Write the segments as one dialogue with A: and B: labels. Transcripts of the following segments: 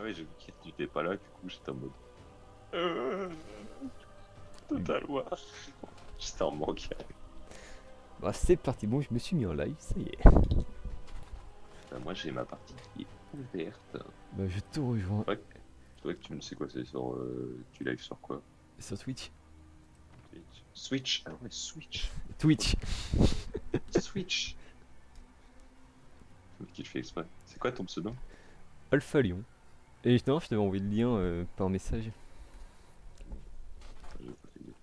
A: ouais, j'ai vu que tu n'étais pas là, du coup j'étais en mode. Euh, Total War. J'étais en manque.
B: Bah c'est parti, bon je me suis mis en live, ça y est.
A: Bah, moi j'ai ma partie qui est ouverte.
B: Bah je te rejoins
A: Ouais, c'est vrai que tu me sais quoi, c'est sur. Tu live sur quoi?
B: sur Twitch.
A: Twitch. Switch. Ah ouais, Switch.
B: Twitch.
A: Switch. C'est qui le fait exprès. C'est quoi ton pseudo?
B: Alpha Lyon. Et non, je t'avais envoyé le lien par message.
A: J'ai pas fait gaffe.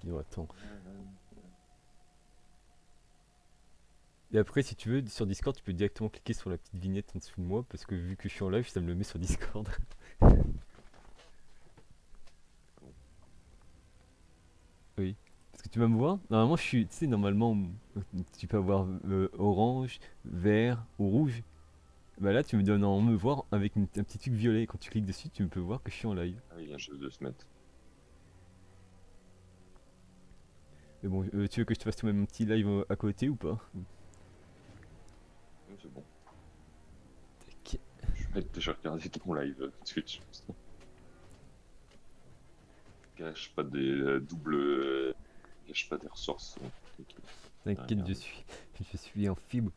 B: Non, attends. Et après, si tu veux, sur Discord, tu peux directement cliquer sur la petite vignette en dessous de moi, parce que vu que je suis en live, ça me le met sur Discord. Oui. Parce que tu vas me voir, normalement, je suis, tu sais, normalement, tu peux avoir orange, vert ou rouge. Bah là, tu me donnes en me voir avec un petit truc violet. Quand tu cliques dessus, tu peux voir que je suis en live.
A: Ah, il vient juste de se mettre.
B: Mais bon, tu veux que je te fasse tout de même un petit live à côté ou pas?
A: Oui, c'est bon.
B: Tac.
A: Je vais déjà regarder ton live Twitch. Gâche pas des doubles. Gâche pas des ressources. T'inquiète.
B: T'inquiète,
A: Regarde.
B: je suis en fibre.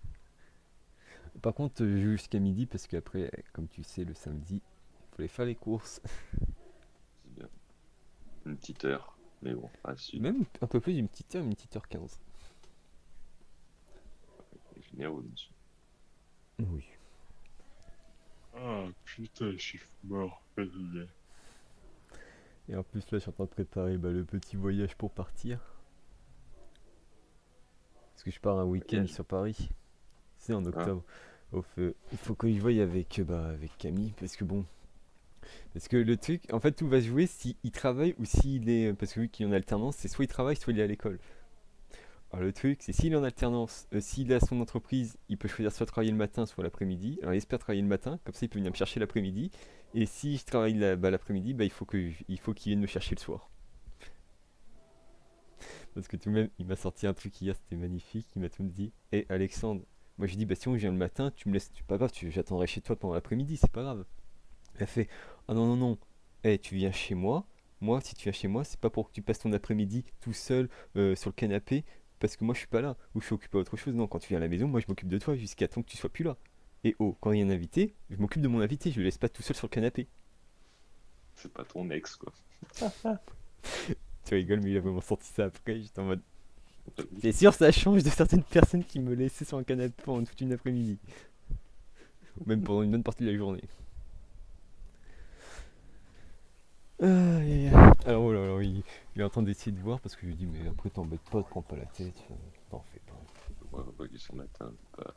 B: Par contre, je joue jusqu'à midi parce qu'après, comme tu sais, le samedi, il faut aller faire les courses.
A: C'est bien. Une petite heure. Mais bon, pas si.
B: Même un peu plus d'une petite heure 15.
A: C'est généreux, monsieur.
B: Oui.
A: Ah putain, je suis mort. Fatigué.
B: Et en plus, là, je suis en train de préparer le petit voyage pour partir. Parce que je pars un week-end
A: Voyage.
B: sur Paris. C'est en
A: Hein?
B: octobre. Il faut que je voie avec, avec Camille. Parce que bon. Parce que le truc, en fait, tout va se jouer s'il travaille ou s'il est. Parce que vu qu'il est en alternance, c'est soit il travaille, soit il est à l'école. Alors le truc, c'est s'il est en alternance, s'il a son entreprise, il peut choisir soit travailler le matin, soit l'après-midi. Alors il espère travailler le matin, comme ça il peut venir me chercher l'après-midi. Et si je travaille l'après-midi, il faut qu'il vienne me chercher le soir. Parce que tout de même, il m'a sorti un truc hier, c'était magnifique. Il m'a tout dit. Et Alexandre, moi je dis, bah si on vient le matin, tu me laisses, pas grave, j'attendrai chez toi pendant l'après-midi, c'est pas grave. Elle fait, ah non, non, non, tu viens chez moi. Moi, si tu viens chez moi, c'est pas pour que tu passes ton après-midi tout seul sur le canapé, parce que moi je suis pas là, ou je suis occupé à autre chose. Non, quand tu viens à la maison, moi je m'occupe de toi jusqu'à temps que tu sois plus là. Et oh, quand il y a un invité, je m'occupe de mon invité, je le laisse pas tout seul sur le canapé.
A: C'est pas ton ex, quoi.
B: Tu rigoles, mais il a vraiment sorti ça après, j'étais en mode.
A: T'as vu?
B: C'est sûr, ça change de certaines personnes qui me laissaient sur un canapé pendant toute une après-midi, ou même pendant une bonne partie de la journée. Aïe, aïe, aïe. Alors, oh là là, il est en train d'essayer de voir parce que je lui dis, mais après t'embête pas, te prends pas la tête, t'en fais pas.
A: Ouais, on va son matin. Pas...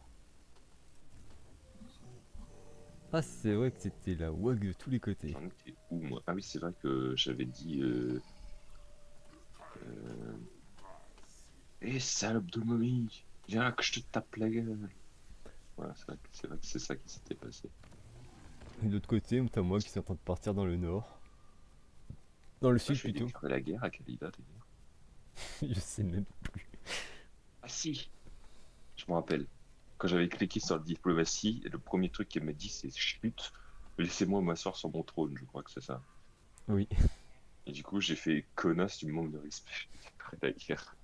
B: Ah, c'est vrai que c'était la wag de tous les côtés.
A: J'en étais où, moi? Ah oui, c'est vrai que j'avais dit. Euh... Eh, salope de momie! Viens que je te tape la gueule! Voilà, c'est vrai que c'est ça qui s'était passé.
B: Et de l'autre côté, t'as moi qui suis en train de partir dans le nord. Dans le
A: Pourquoi
B: sud
A: je vais
B: plutôt.
A: déclarer la guerre à Kalida, d'ailleurs?
B: Je sais même plus.
A: Ah si! Je me rappelle. Quand j'avais cliqué sur la diplomatie, le premier truc qu'elle m'a dit, c'est chut, laissez-moi m'asseoir sur mon trône, je crois que c'est ça.
B: Oui.
A: Et du coup, j'ai fait connasse du manque de respect. J'ai déclaré la guerre.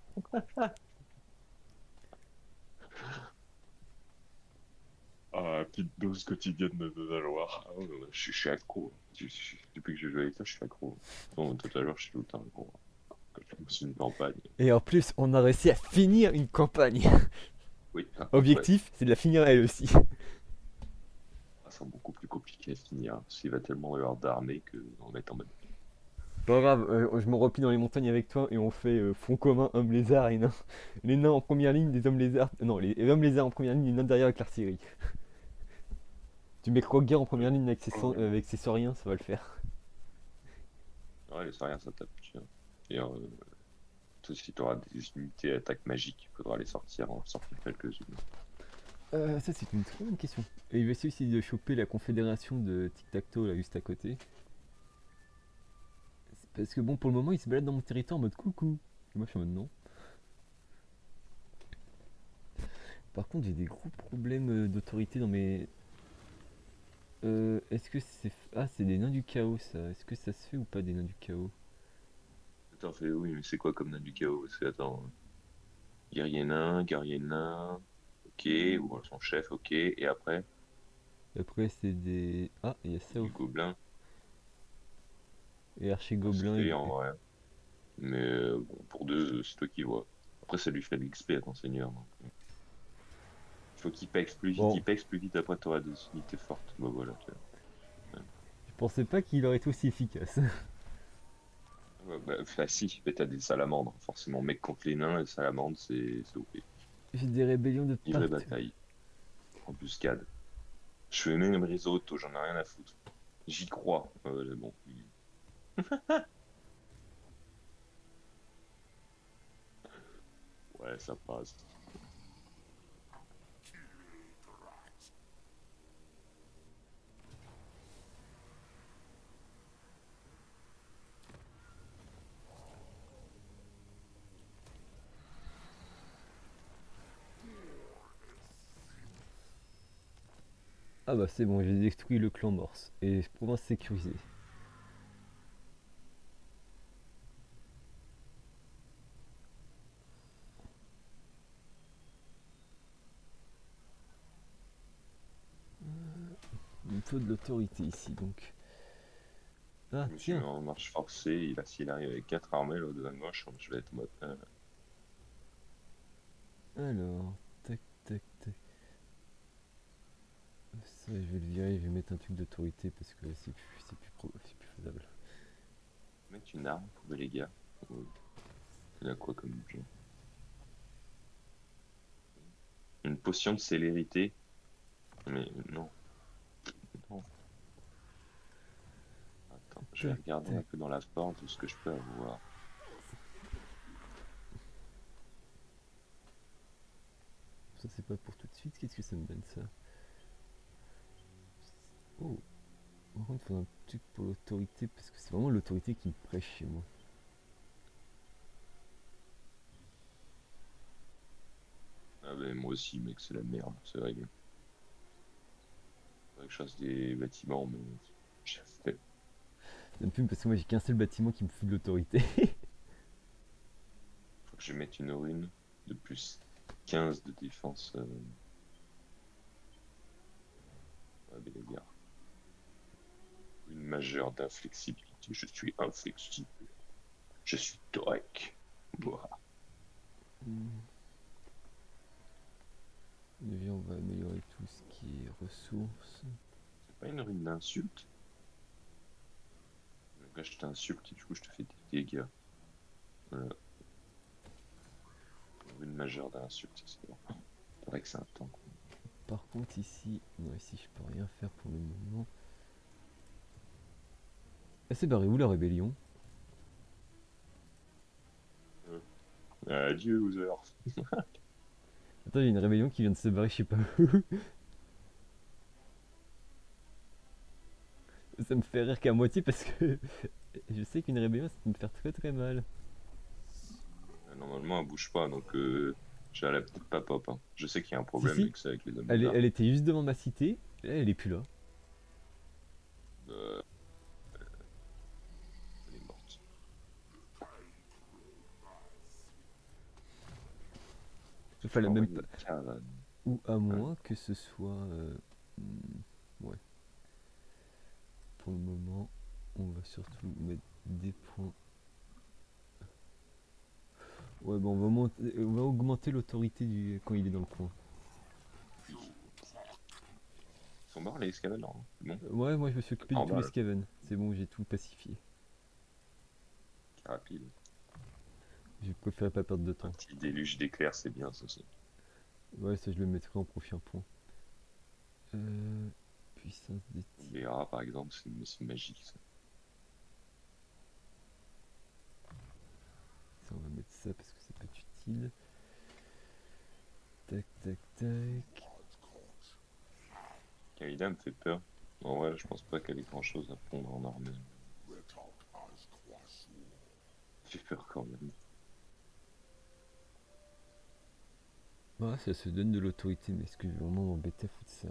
A: Ah, petite dose quotidienne de Valoir. Ah ouais, ouais, je suis accro. Depuis que je joue avec toi, je suis accro. Bon, tout à l'heure, je suis tout le temps accro. Quand je lance une campagne.
B: Et en plus, on a réussi à finir une campagne.
A: Oui, par contre, ouais.
B: Objectif, c'est de la finir elle aussi.
A: Ça sera beaucoup plus compliqué à finir. Parce qu'il va tellement y avoir d'armées qu'on va être en mode.
B: Pas grave, je me replie dans les montagnes avec toi et on fait front commun, hommes lézards et nains. Les nains en première ligne, les hommes lézards. Non, les hommes lézards en première ligne, les nains derrière avec l'artillerie. Tu mets Croque-Guerre en première ligne avec ses sauriens, ça va le faire.
A: Ouais, les sauriens, ça tape dessus. Et si tu auras des unités à attaque magique, il faudra les sortir, en sortir quelques-unes.
B: Ça c'est une très bonne question. Et il va essayer aussi de choper la confédération de Tic-Tac-Toe là juste à côté. Parce que bon pour le moment il se balade dans mon territoire en mode coucou. Et moi je suis en mode non. Par contre j'ai des gros problèmes d'autorité dans mes. Est-ce que c'est... Ah, c'est des nains du chaos, ça. Est-ce que ça se fait ou pas des nains du chaos?
A: Attends, fais oui, mais c'est quoi comme nain du chaos? Parce que, attends, guerrier nain, ok, ou alors son chef, ok, et après,
B: Après, c'est des... Ah, il y a ça.
A: du gobelin,
B: Et
A: ça se
B: archer-gobelin
A: fait
B: et...
A: en vrai. Mais bon, pour deux, c'est toi qui vois. Après, ça lui fait de l'XP à ton seigneur. Donc, il faut qu'il
B: Bon,
A: pexe plus vite, après t'auras des unités fortes. Bah voilà, tu vois. Ouais.
B: je pensais pas qu'il aurait été aussi efficace.
A: Ouais, bah, si, mais t'as des salamandres, forcément. Mec contre les nains, les salamandres, c'est OP.
B: J'ai des rébellions de
A: Livret
B: partout.
A: bataille, embuscade. Je fais même risotto, j'en ai rien à foutre. J'y crois. Bon. Ouais, ça passe.
B: Ah bah c'est bon, j'ai détruit le clan Morse. Et province sécurisée. Il me faut de l'autorité ici, donc. Ah
A: Je me suis mis
B: tiens,
A: en marche forcée. S'il arrive avec 4 armées là de à gauche, je vais être en mode.
B: alors... Tac, tac, tac. Ça, je vais le virer, je vais mettre un truc d'autorité parce que c'est plus faisable.
A: Mettre une arme pour les gars. Il a quoi comme objet? Une potion de célérité. Mais non, non. Attends, je vais
B: Tac,
A: regarder un
B: tac.
A: peu dans la porte tout ce que je peux avoir.
B: Ça c'est pas pour tout de suite, qu'est-ce que ça me donne ça? Oh, par contre, il faut un truc pour l'autorité parce que c'est vraiment l'autorité qui me prêche chez moi.
A: Ah ben moi aussi, mec, c'est la merde, c'est réglé. Faudrait que je fasse des bâtiments, mais j'ai fait.
B: Ça me fume parce que moi j'ai qu'un seul bâtiment qui me fout de l'autorité.
A: Faut que je mette une rune de plus 15 de défense. Ah ben les gars. Une majeure d'inflexibilité. Je suis inflexible. Je suis Torek. Ouah.
B: Déjà, on va améliorer tout ce qui est ressources.
A: C'est pas une rune d'insulte? Donc là, je t'insulte et du coup, je te fais des dégâts. Voilà. Une majeure d'insulte, c'est bon. Faudrait que c'est un temps.
B: Par contre, ici, non, ici je peux rien faire pour le moment. Elle s'est barrée où la rébellion?
A: Adieu, loser.
B: Attends, il y a une rébellion qui vient de se barrer, je sais pas où. Ça me fait rire qu'à moitié parce que je sais qu'une rébellion ça peut me faire très très mal.
A: Normalement, elle bouge pas, donc j'allais peut-être pas pop. Hein. Je sais qu'il y a un
B: Si,
A: problème
B: si,
A: avec ça, avec les hommes d'armes.
B: elle était juste devant ma cité, et là, elle est plus là.
A: Euh, elle est morte.
B: Il
A: Je peux
B: fallait même
A: envoyer
B: pas.
A: une caravane.
B: Ou à
A: Ouais.
B: moins que ce soit. Ouais, pour le moment, on va surtout mettre des points. Ouais, bon, on va augmenter l'autorité du quand il est dans le coin.
A: Ils sont morts, les escalades, non? C'est bon.
B: Ouais, moi je me suis
A: C'est
B: occupé
A: pas
B: de
A: en
B: tous les
A: balle.
B: Skaven. C'est bon, j'ai tout pacifié.
A: Rapide.
B: Je préférais pas perdre de
A: Un
B: temps.
A: petit déluge d'éclairs, c'est bien, ça aussi.
B: Ouais, ça je le mettrai en prochain point. Euh, puissance des tirs.
A: Les rats, par exemple, c'est magique, ça.
B: Ça, on va mettre ça parce que ça peut être utile. Tac, tac, tac.
A: Kaïda me fait peur. En vrai, je pense pas qu'elle ait grand chose à pondre en armée. Ça fait peur quand même.
B: Ouais, ça se donne de l'autorité, mais est-ce que je vais vraiment m'embêter à foutre ça?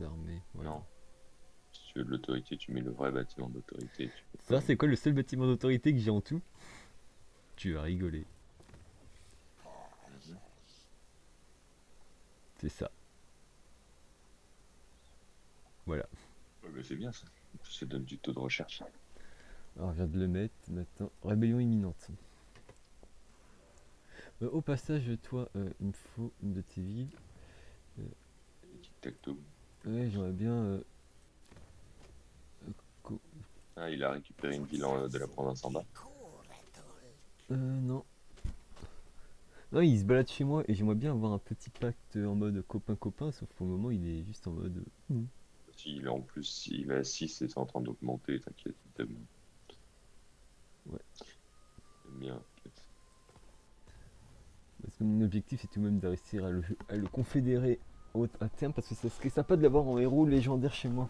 B: armées, voilà.
A: Non. Si tu veux de l'autorité, tu mets le vrai bâtiment d'autorité. Tu peux
B: Ça,
A: pas.
B: c'est quoi le seul bâtiment d'autorité que j'ai en tout? Tu vas rigoler.
A: Mhm.
B: C'est ça. Voilà.
A: Ouais, mais c'est bien ça. Ça donne du taux de recherche.
B: Alors, je viens de le mettre maintenant. Rébellion imminente. Au passage, toi, il me faut une de tes villes.
A: Tic-tac-toe.
B: Ouais, j'aimerais bien. Co-
A: Ah, il a récupéré une ville de la province en bas.
B: non. Non, il se balade chez moi et j'aimerais bien avoir un petit pacte en mode copain-copain, sauf pour le moment, il est juste en mode.
A: S'il est en plus, s'il est à 6 et c'est en train d'augmenter, t'inquiète,
B: Ouais.
A: t'aimes bien. T'inquiète.
B: Parce que mon objectif, c'est tout de même de réussir à le confédérer à terme, parce que ça serait sympa de l'avoir en héros légendaire chez moi.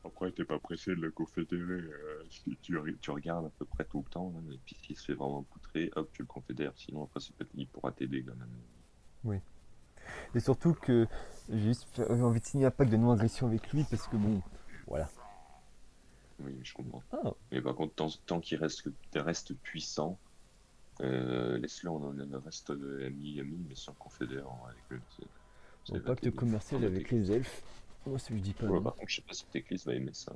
A: Après, t'es pas pressé de le confédérer. Si tu regardes à peu près tout le temps, hein, et puis s'il se fait vraiment poutrer, hop, tu le confédères. Sinon, après, il pourra t'aider quand même.
B: Oui. Et surtout que j'ai envie de signer un pacte de non-agression avec lui, parce que bon, voilà.
A: Oui, je comprends.
B: Ah,
A: Mais par contre, tant qu'il reste puissant, laisse-le en reste ami, mais sans confédère avec lui. Ça
B: au
A: va
B: pacte
A: t'aider.
B: commercial
A: Comme
B: avec les elfes. Moi, si je dis pas
A: Ouais,
B: non.
A: par contre, je sais pas si Teclis va aimer ça.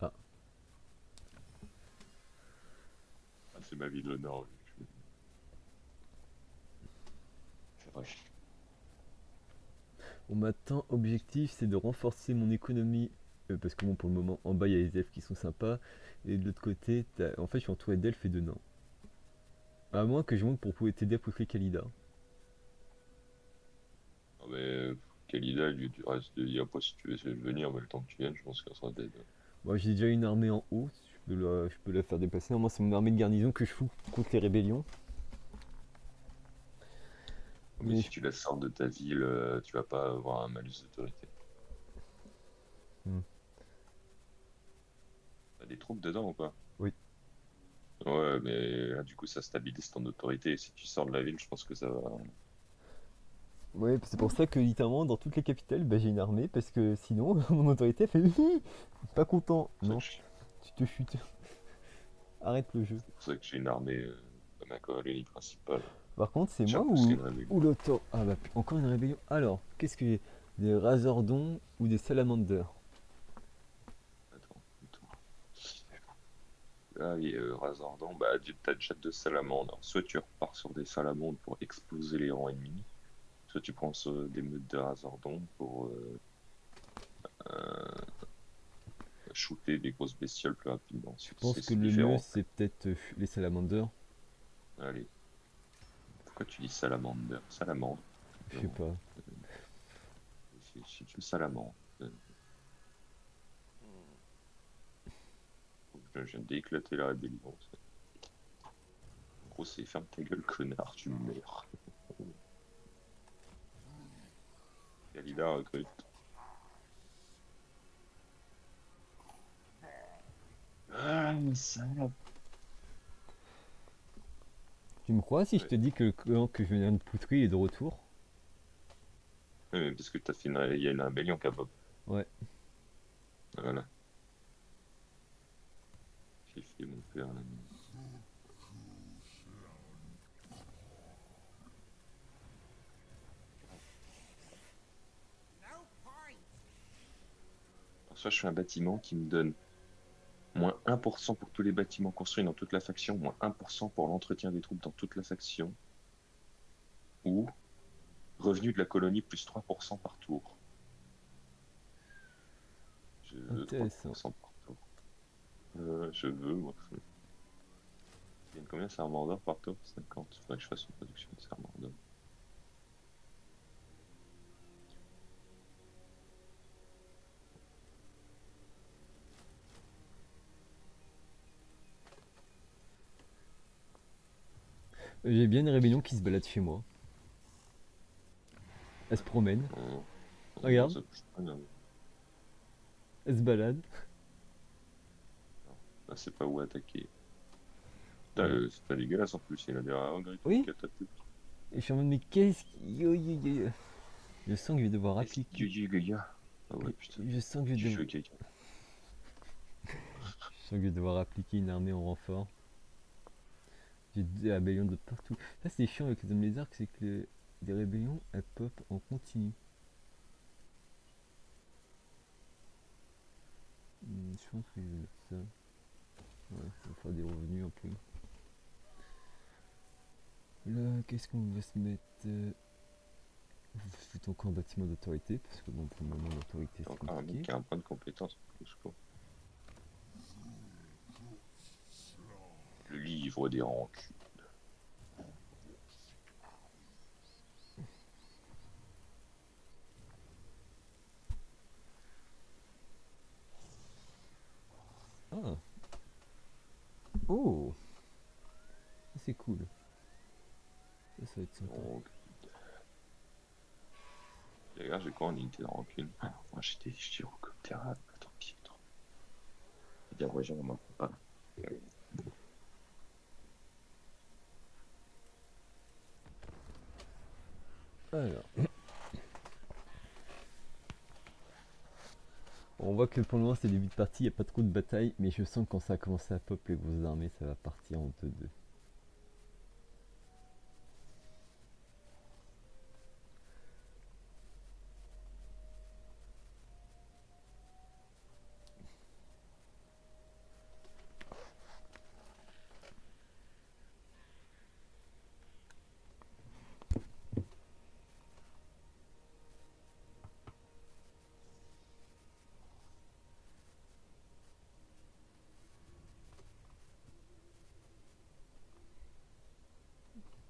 B: Ah,
A: Ah, c'est ma ville, le Nord. C'est vrai.
B: bon, maintenant, objectif, c'est de renforcer mon économie. Parce que bon, pour le moment, en bas, il y a les elfes qui sont sympas. Et de l'autre côté, en fait, je suis entouré d'elfes et de nains. À moins que je monte pour pouvoir t'aider à pousser Kalida.
A: Ah, mais Kalida, lui, tu restes de dire, après, si tu veux essayer de venir, mais le temps que tu viennes, je pense qu'elle sera dead.
B: Moi, j'ai déjà une armée en haut. Je peux la faire déplacer. Moi, c'est mon armée de garnison que je fous contre les rébellions.
A: Mais
B: Mais
A: si tu la sors de ta ville, tu vas pas avoir un malus d'autorité.
B: Hmm.
A: T'as des troupes dedans ou pas?
B: Oui.
A: Ouais, mais là, du coup, ça stabilise ton autorité. Si tu sors de la ville, je pense que ça va.
B: Ouais, c'est pour ça que littéralement dans toutes les capitales, bah, j'ai une armée parce que sinon mon autorité fait pas content.
A: C'est pour ça
B: Non,
A: que je-
B: tu te chutes. Arrête le jeu.
A: c'est pour ça que j'ai une armée dans ma colonie principale.
B: Par contre, c'est
A: J'ai
B: moi
A: repoussé une rébellion.
B: ou l'auto. Ah bah encore une rébellion. Alors, qu'est-ce que j'ai? Des Razordons ou des Salamanders?
A: Attends, attends. Ah oui, Razordan, bah, t'as déjà deux salamandres. Soit tu repars sur des salamandres pour exploser les rangs ennemis, soit tu prends des meutes de Razordan pour euh, shooter des grosses bestioles plus rapidement.
B: Je pense que
A: C'est
B: le mieux
A: différent.
B: c'est peut-être les Salamanders.
A: Allez, pourquoi tu dis salamander? Salamandre,
B: Je sais
A: simplement.
B: pas.
A: C'est une salamandre. Je viens d'éclater la rébellion. En gros, c'est ferme ta gueule, connard, tu meurs. Kalida recrute. Ah, ça.
B: Tu me crois si je
A: Ouais.
B: te dis que le clan que je viens de poutrer est de retour?
A: Ouais, mais parce que il y a une rébellion qui a pop.
B: Ouais.
A: Voilà. J'ai fait mon père là. Alors, soit je fais un bâtiment qui me donne moins 1% pour tous les bâtiments construits dans toute la faction, moins 1% pour l'entretien des troupes dans toute la faction, ou revenu de la colonie plus 3% par tour. Je veux
B: Intéressant.
A: 3% par tour. Je veux, moi. Il y a combien de serments d'or par tour? 50. Faudrait que je fasse une production de serments d'or.
B: J'ai bien une rébellion qui se balade chez moi. Elle se promène.
A: Non, non,
B: Regarde,
A: ça bouge pas, non.
B: elle se balade.
A: Non. Là, c'est pas où attaquer. Putain,
B: Ouais.
A: c'est pas dégueulasse en plus, il a des regrets de
B: Oui.
A: catapulte.
B: Et je suis en mode, mais qu'est-ce qui. Yo, yo, yo, yo. Je sens que je vais devoir
A: Qu'est-ce que
B: appliquer.
A: tu dis, le gars? Ah ouais, putain.
B: Je sens que je vais
A: Tu
B: devoir.
A: fais quelqu'un.
B: Je sens que je vais devoir appliquer une armée en renfort. J'ai des rébellions de partout. Ça c'est chiant avec les hommes lézards, c'est que les rébellions elles pop en continu. Je pense que je vais mettre ça. Ouais, ça va faire des revenus un peu. Là, qu'est-ce qu'on va se mettre faut encore un bâtiment d'autorité, parce que bon, pour le moment, l'autorité
A: C'est
B: c'est
A: encore un mec
B: compliqué.
A: qui a un point de compétence en plus, quoi. Le livre des rancunes.
B: Ah, oh, ça, c'est cool. Ça va être sympa.
A: Donc, d'ailleurs, j'ai quoi en unité de rancune? Ah, moi, j'étais comme terrain, tranquille. Dire, ouais, j'en m'en pas.
B: Alors, on voit que pour le moment c'est début de partie, il n'y a pas trop de bataille, mais je sens que quand ça a commencé à pop les grosses armées, ça va partir en 2-2.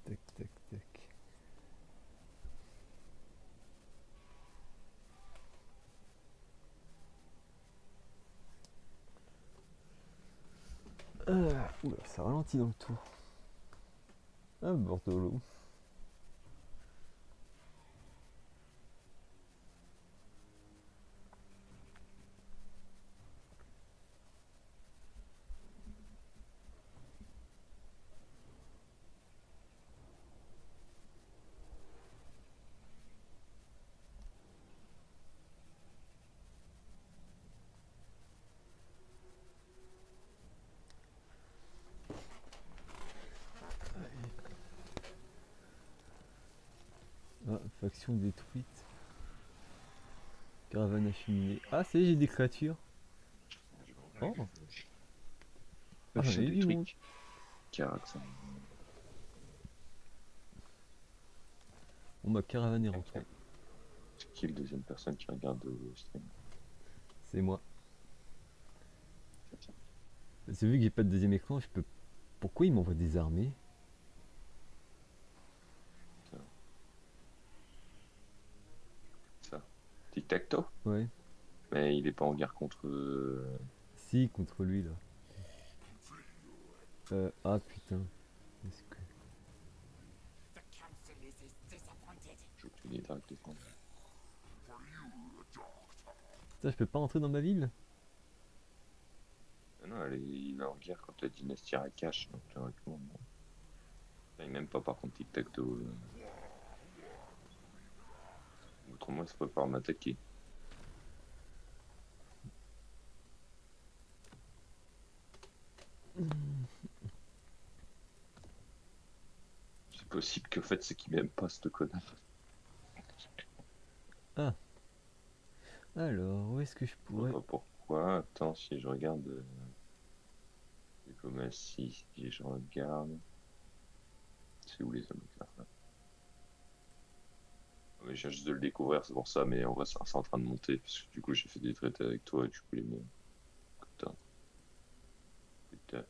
B: Tac, tac, tac. Oula, ça ralentit dans le tour. Ah, Bordeaux. Ah, faction détruite. Caravane acheminée. Ah, ça y est, j'ai des créatures. Oh, ah, j'en
A: Machin
B: ai
A: des
B: du monde.
A: trucs. Carax.
B: Bon, ma caravane est rentrée.
A: C'est qui le deuxième personne qui regarde le stream?
B: C'est moi.
A: C'est ça.
B: C'est vu que j'ai pas de deuxième écran, je peux. Pourquoi il m'envoie des armées?
A: Ça. Ça. Tic-tac-toe?
B: Ouais.
A: Mais il est pas en guerre contre.
B: Si, contre lui là. Ah putain. Est-ce que.
A: Je te dis directement.
B: Putain, je peux pas rentrer dans ma ville?
A: Ah non, il est en guerre contre la dynastie Rakash, donc théoriquement, non. Il n'aime pas par contre tic-tac-toe. Autrement, il se prépare à m'attaquer. C'est possible que fait, c'est qu'il m'aime pas, ce connard.
B: Ah. Alors, où est-ce que je
A: Je vois
B: pourrais.
A: pas pourquoi. Attends, si je regarde. Diplomatie, si je regarde. C'est où les hommes là? Mais je viens juste de le découvrir, c'est pour ça, mais en vrai, c'est en train de monter. Parce que du coup, j'ai fait des traités avec toi et du coup, les miens. Putain. Putain.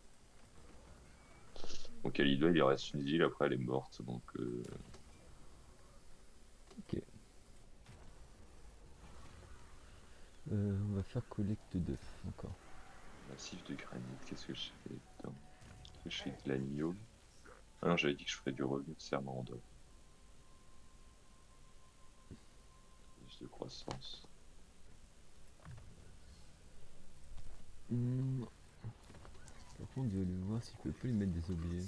A: Donc, Alida, il lui reste une île, après, elle est morte. Donc,
B: Ok. On va faire collecte d'œufs encore.
A: massif de granit. Qu'est-ce que je fais? Putain. Est-ce que je fais de l'agneau? Ah non, j'avais dit que je ferais du revenu de serment en d'œuf. Plus de croissance.
B: Par contre, je vais aller voir si je peux pas lui mettre des objets.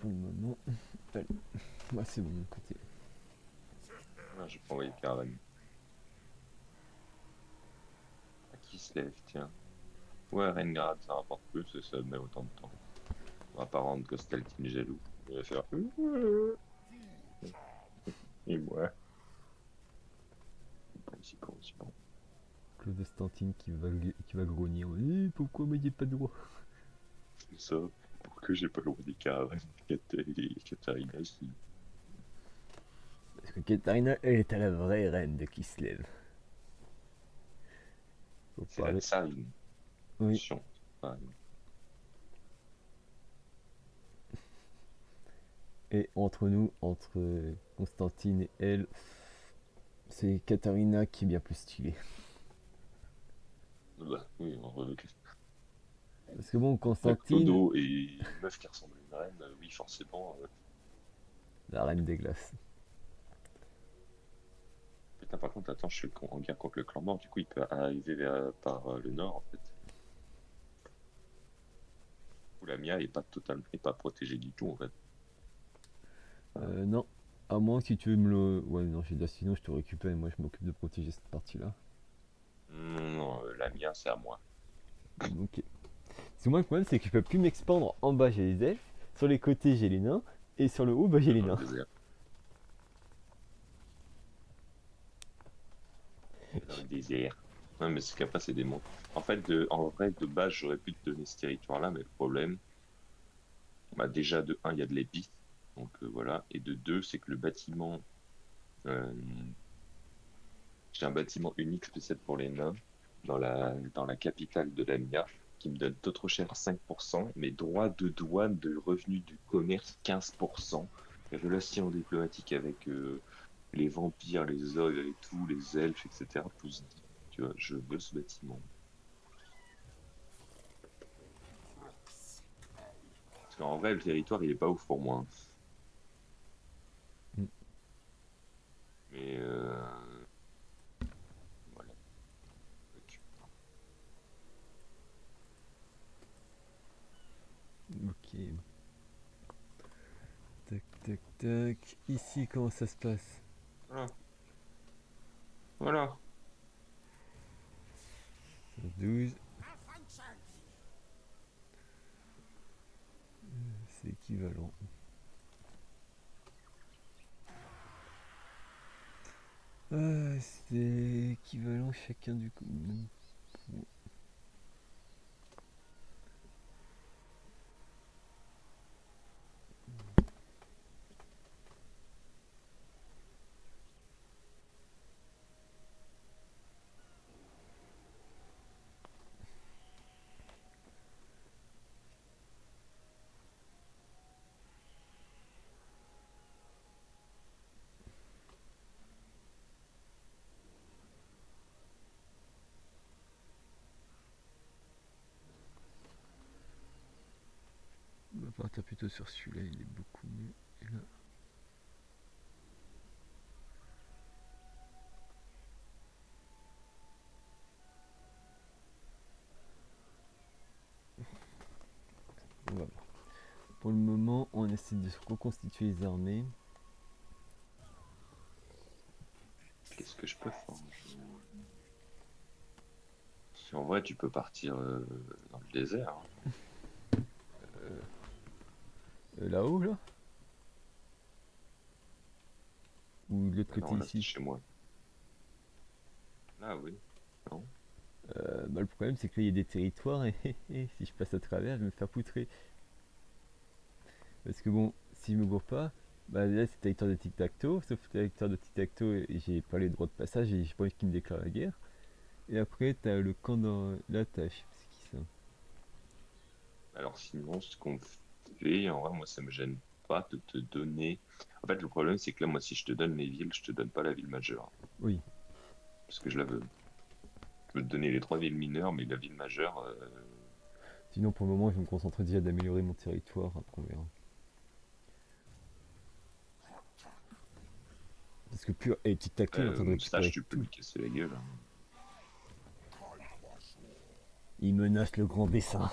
B: pour le moment. Allez, moi c'est bon de mon côté.
A: Ah, je peux envoyer Karen. À qui se lève, tiens. Ouais, Rengarde, ça rapporte plus et ça met autant de temps. On va pas rendre Costaltine jaloux. Il va faire. Et moi. Ici, correspond.
B: Claude Stantine qui va grogner. Pourquoi moi j'ai pas de droit?
A: C'est ça. Pour que j'ai pas le droit des Karen. Katarina aussi.
B: Parce que Katarina, elle est à la vraie reine de Kislev. Faut
A: C'est la
B: parler.
A: tsarine.
B: Oui.
A: Attention.
B: Et entre nous, entre Constantine et elle, c'est Katarina qui est bien plus stylée.
A: Bah oui,
B: Parce que bon,
A: la
B: Constantine,
A: Clodo et une meuf qui ressemble à une reine, oui, forcément.
B: la reine des glaces.
A: Putain, par contre, attends, je suis en guerre contre le clan mort, du coup, il peut arriver par le nord, en fait. Où la Mia est pas totalement, est pas protégée du tout, en fait.
B: Non. À moins que tu veux me le. Ouais, non, sinon je te récupère et moi je m'occupe de protéger cette partie-là.
A: Non, non, la Mia, c'est à moi.
B: Ok. Parce que moi, le problème, c'est que je peux plus m'expandre. En bas, j'ai les elfes. Sur les côtés, j'ai les nains. Et sur le haut, bah, j'ai les
A: Dans le
B: nains.
A: désert. Dans le désert. Non, mais c'est qu'après, c'est des monts. En fait, en vrai, de base, j'aurais pu te donner ce territoire-là, mais le problème, bah, déjà, de un, il y a de l'épice. Donc, voilà. Et de deux, c'est que le bâtiment, euh, j'ai un bâtiment unique spécial pour les nains dans la capitale de la Mia qui me donne taux trop cher 5%, mais droits de douane de revenus du commerce 15%, et relations diplomatiques avec les vampires, les ogres et tout, les elfes, etc. plus 10. Tu vois, je veux ce bâtiment. Parce qu'en vrai, le territoire, il est pas ouf pour moi, hein.
B: Mm.
A: Mais voilà.
B: Ok. Tac, tac, tac. Ici, comment ça se passe?
A: Voilà. Voilà.
B: 12. C'est équivalent. C'est équivalent chacun du coup. On va partir plutôt sur celui-là, il est beaucoup mieux. Et là. On va voir. Pour le moment, on essaie de se reconstituer les armées.
A: Qu'est-ce que je peux faire? En vrai, tu peux partir dans le désert, hein.
B: Là-haut, là? Ou de l'autre
A: Ah
B: côté
A: non, là, c'est
B: ici?
A: chez moi. Là, oui. Non.
B: Bah, le problème, c'est que là, il y a des territoires et si je passe à travers, je vais me faire poutrer. Parce que bon, si je me gourre pas, bah là, c'est territoire de tic-tac-toe. Sauf que territoire de tic-tac-toe, et j'ai pas les droits de passage et j'ai pas envie qu'ils me déclarent la guerre. Et après, t'as le camp dans. Là, t'as. Je sais pas c'est qui ça.
A: Alors sinon, ce qu'on fait, en vrai, moi, ça me gêne pas de te donner. En fait, le problème, c'est que là, moi, si je te donne les villes, je te donne pas la ville majeure.
B: Oui.
A: Parce que je la veux. Je peux te donner les trois villes mineures, mais la ville majeure,
B: Sinon, pour le moment, je vais me concentrer déjà d'améliorer mon territoire. Après, on verra. Parce que pur. Et tic-tac-toe, il est en train de
A: moustache,
B: récupérer
A: tu peux
B: tout.
A: lui casser la gueule, hein.
B: Il menace le grand dessin.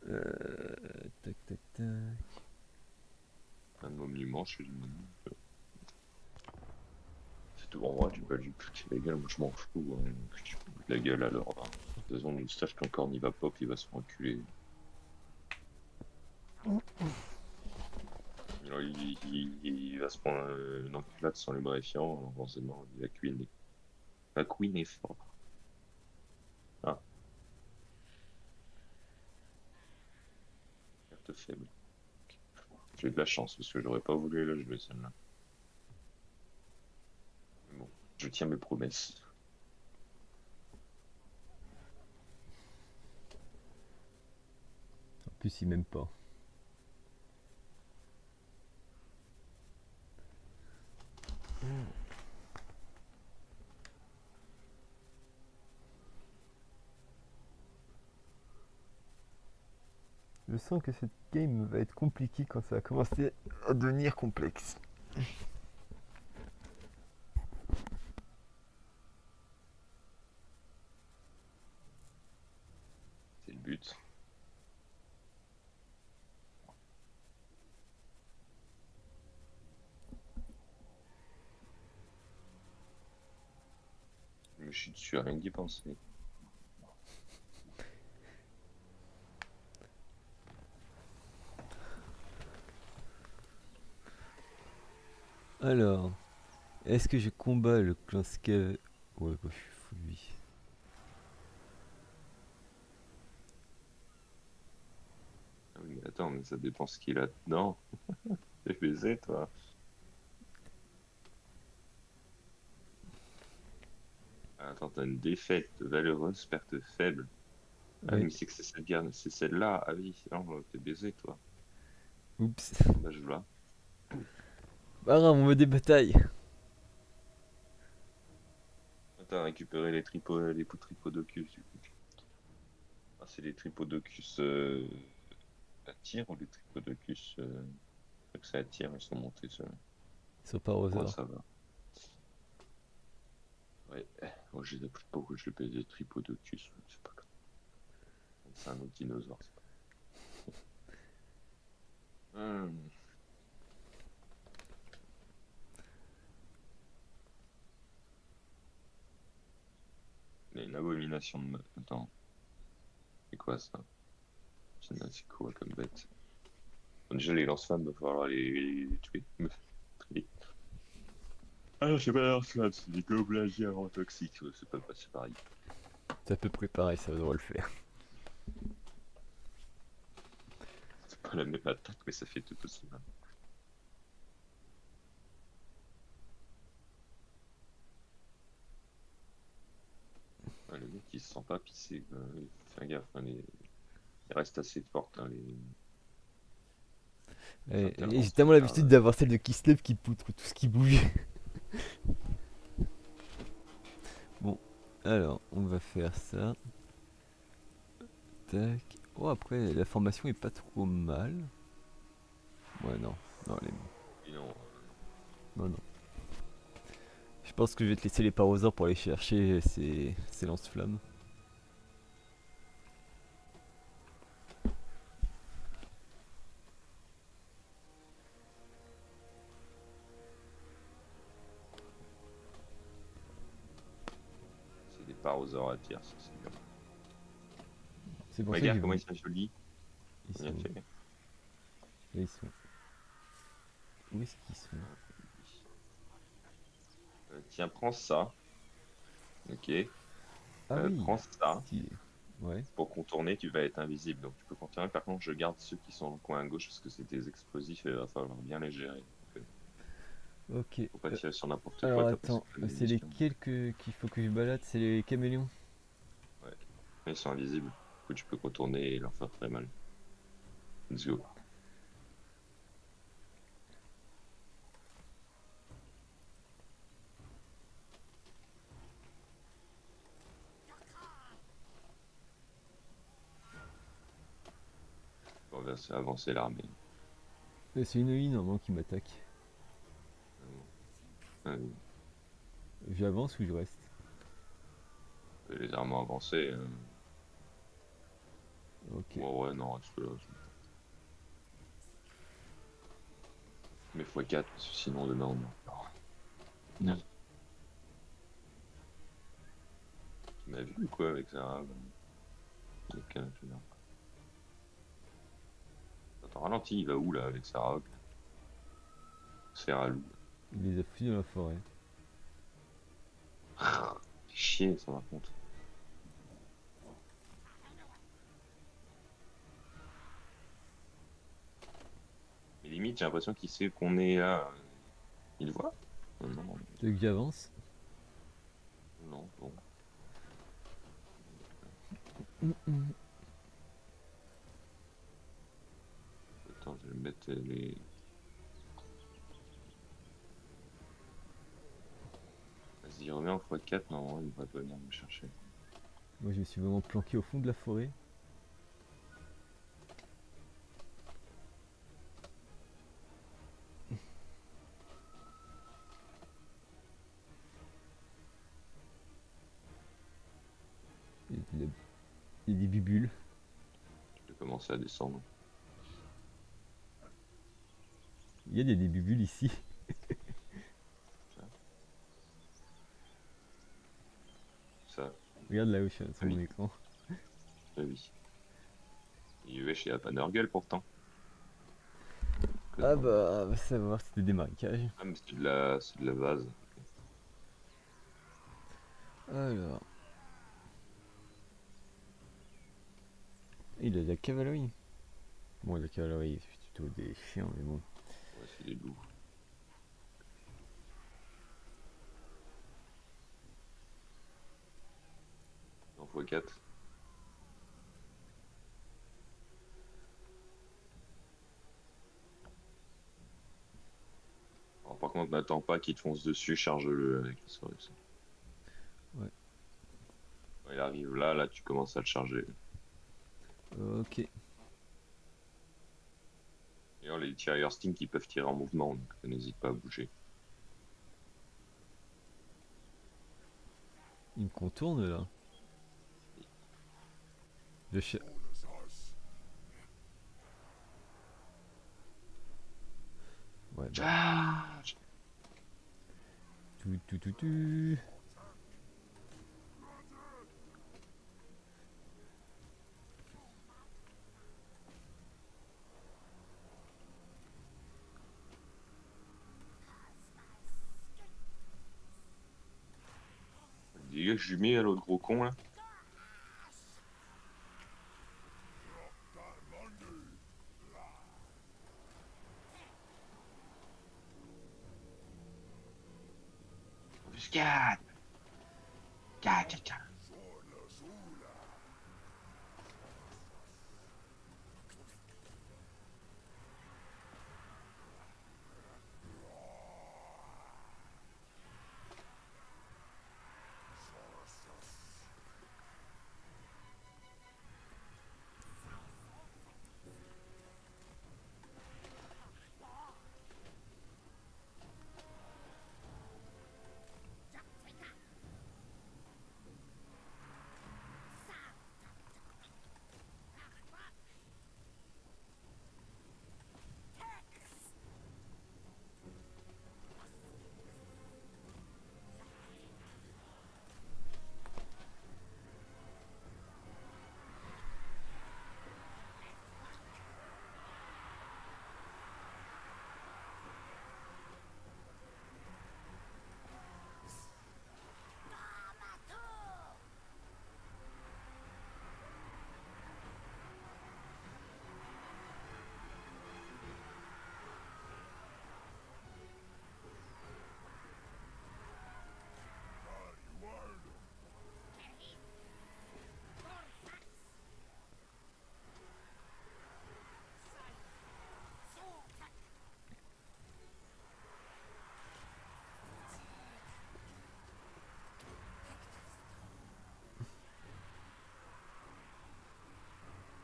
B: Tac, tac, tac.
A: Un monument chez lui. C'est tout en vrai, tu peux lui claquer la gueule, moi je m'en fous. Hein. Que tu me la gueule alors. Hein. De toute façon, le stage qu'encore n'y va pas, qu'il va se reculer. Alors, il va se prendre une enculade sans lubrifiant, forcément, la queen est fort. Ah, carte faible. J'ai de la chance parce que j'aurais pas voulu la jouer celle-là. Mais bon, je tiens mes promesses.
B: En plus, il m'aime pas. Je sens que cette game va être compliquée quand ça va commencer à devenir complexe.
A: C'est le but. Mais je suis dessus à rien d'y penser.
B: Alors, est-ce que je combats le clan Scav? Ouais, bah, je suis fou de lui.
A: Ah oui, mais attends, mais ça dépend ce qu'il a dedans. T'es baisé, toi. Ah, attends, t'as une défaite valeureuse, perte faible. Ah oui,
B: Ouais.
A: mais c'est que c'est cette guerre, c'est celle-là. Ah oui, non, t'es baisé, toi.
B: Oups.
A: Ah bah, je vois.
B: Pas grave, on veut des batailles.
A: T'as récupéré les tripodocus, du coup. Ah, c'est les tripodocus à tir ou les tripodocus que ça attire, ils sont montés, ça.
B: Ils sont pas
A: Ouais,
B: roseurs.
A: ça va. Ouais. Moi, je sais pas pourquoi je l'appelle des tripodocus, c'est pas grave. C'est un autre dinosaure, c'est pas. Il y a une abomination de. Attends, c'est quoi ça? C'est quoi comme bête? Bon, déjà, les lance-flammes, il va falloir les tuer. Ah non, c'est pas des lance-flammes, c'est des gobelins géants toxiques. Ouais, c'est pareil.
B: C'est à peu près pareil, ça devrait le faire.
A: C'est pas la même attaque, mais ça fait tout aussi mal. Ouais, le mec, il se sent pas pisser. Fais gaffe, hein, il reste assez forte, hein, les
B: Et j'ai
A: interventions
B: tellement
A: là.
B: l'habitude d'avoir celle de Kislev qui poutre tout ce qui bouge. Bon, alors, on va faire ça. Tac. Oh, après, la formation est pas trop mal. Ouais, non. Non, les...
A: Et non,
B: non, non. Je pense que je vais te laisser les parosaures pour aller chercher ces lance-flammes.
A: c'est des parosaures à tir, ça, c'est bien.
B: C'est pour ça que
A: Regarde
B: j'ai
A: comment ils
B: voulu.
A: sont jolis.
B: Ils
A: Bien
B: sont où?
A: fait.
B: Là, ils sont. Où est-ce qu'ils sont?
A: Tiens, prends ça. Ok.
B: Ah oui,
A: Prends ça.
B: stylé. Ouais.
A: Pour contourner, tu vas être invisible. Donc tu peux contourner. Par contre, je garde ceux qui sont dans le coin à gauche parce que c'est des explosifs et il va falloir bien les gérer. Donc,
B: Ok.
A: faut pas tirer sur n'importe quoi,
B: Alors
A: t'as passé
B: attends,
A: plein de
B: c'est
A: munitions.
B: lesquels qu'il faut que je balade? C'est les caméléons?
A: Ouais. Mais ils sont invisibles. Du coup, tu peux contourner et leur faire très mal. Let's go. On va faire avancer l'armée.
B: C'est une île normalement qui m'attaque.
A: Euh,
B: J'avance ou je reste?
A: légèrement avancé.
B: Ok.
A: Ouais, ouais, non, reste là. Mais x4, parce que sinon demain on est encore.
B: Non.
A: Tu m'as vu ou quoi avec ça? Je veux dire. Attends, ralenti, il va où là avec sa robe? Se faire à loup.
B: Il les a foutus dans la forêt.
A: Chier, ça par contre. Mais limite, j'ai l'impression qu'il sait qu'on est là. Il voit? Non, non,
B: Tu veux que j'avance?
A: non, bon. Attends, je vais mettre les. Vas-y, remets en x4, non, il devrait pas venir me chercher.
B: Moi je me suis vraiment planqué au fond de la forêt. Il y a, il y a des bibules.
A: Je vais commencer à descendre.
B: Il y a des bibules ici.
A: Ça, ça,
B: Regarde là où je suis
A: ah
B: sur mon
A: oui,
B: écran.
A: ah oui. Et wesh, il a pas Nurgle pourtant. Que
B: Ah
A: demande.
B: bah, va savoir, c'était des marécages.
A: Ah, mais c'est de la vase. Ok.
B: Alors, il a de la cavalerie. Bon, la cavalerie, c'est plutôt des chiens, mais bon.
A: Ouais, c'est des loups. En x4. Alors, par contre, n'attends pas qu'il te fonce dessus, charge-le avec le Saurus.
B: Ouais,
A: Quand il arrive là, là, tu commences à le charger.
B: ok.
A: D'ailleurs, les tireurs stink, ils peuvent tirer en mouvement, donc n'hésite pas à bouger.
B: Il me contourne là. Le chien. Ouais, bah.
A: Charge!
B: Tout, tout, tout, tout.
A: Dégage, je lui mets à l'autre gros con là. Embuscade! Tcha.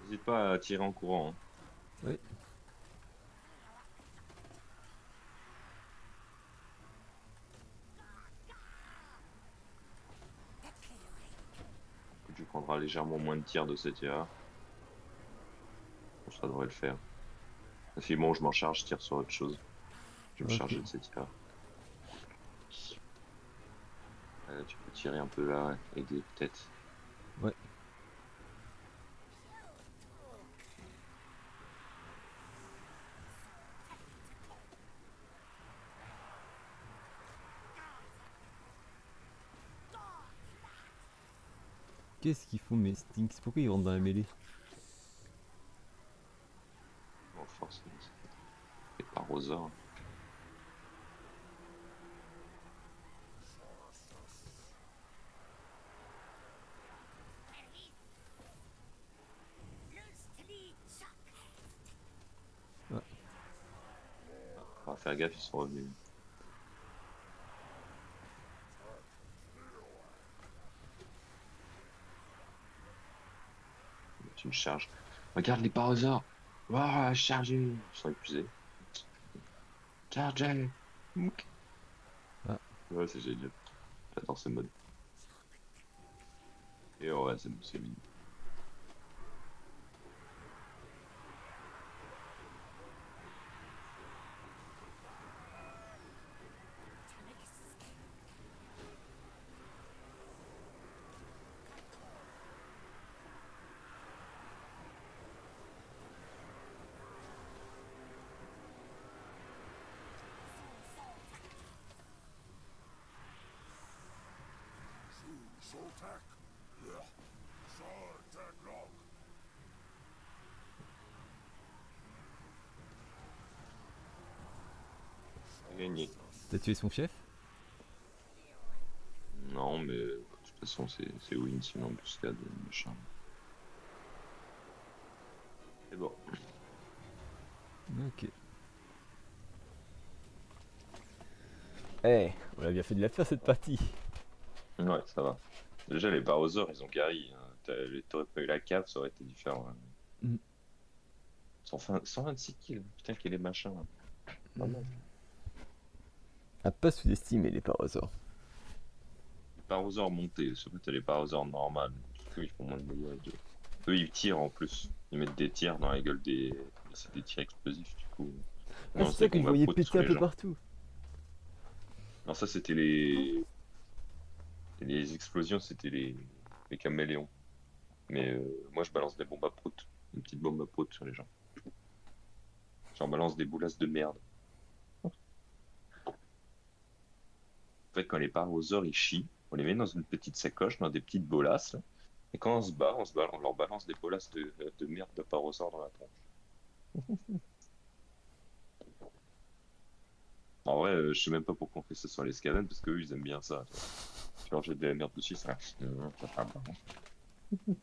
A: N'hésite pas à tirer en courant, hein.
B: Ouais.
A: Tu prendras légèrement moins de tirs de cette IA. Ça devrait le faire. Si bon, je m'en charge, je tire sur autre chose. Je vais me
B: Ok.
A: charger de ces tirs. Tu peux tirer un peu là, ouais, aider peut-être.
B: Ouais. Qu'est-ce qu'ils font mes Stinks? Pourquoi ils rentrent dans la mêlée?
A: Bon, forcément, c'est pas Rosa.
B: Ah,
A: On va faire gaffe, ils sont revenus. Tu me charges. Regarde les parosaures. Waouh, chargé. Ils sont épuisés. Chargé. Mouk.
B: ah.
A: Ouais, c'est génial. J'adore ce mode. Et ouais, c'est mignon. On a gagné.
B: T'as tué son chef?
A: Non, mais de toute façon, c'est win, sinon embuscade, machin. C'est bon.
B: Ok. Eh, on a bien fait de la faire cette partie.
A: Ouais, ça va. Déjà, les parosaures, ils ont guéri, hein. T'aurais pas eu la cave, ça aurait été différent, hein.
B: Mm.
A: 126 kills. Putain, quel est machin, là. Pas mal.
B: À pas sous-estimer les parosaures.
A: Les parosaures montés, surtout t'as les parosaures normales. Du coup, ils font moins de dégâts. Eux, ils tirent en plus. Ils mettent des tirs dans la gueule des. C'est des tirs explosifs, du coup.
B: Ah,
A: Non,
B: c'est
A: c'est des
B: ça que je
A: bombes à
B: voyais
A: prout
B: péter
A: sur
B: un
A: les
B: peu
A: gens.
B: partout.
A: Non, ça, c'était les explosions, c'était les caméléons. Mais moi, je balance des bombes à prout. Une petite bombe à prout sur les gens. J'en balance des boulasses de merde. En fait, quand les parosaures, ils chient, on les met dans une petite sacoche, dans des petites bolasses, là. Et quand on leur balance des bolasses de merde de parosaures dans la tronche. En vrai, je sais même pas pourquoi on fait ça sur les Skaven, parce qu'eux, ils aiment bien ça. Tu leur jettes de la merde dessus, ça fait pas bon.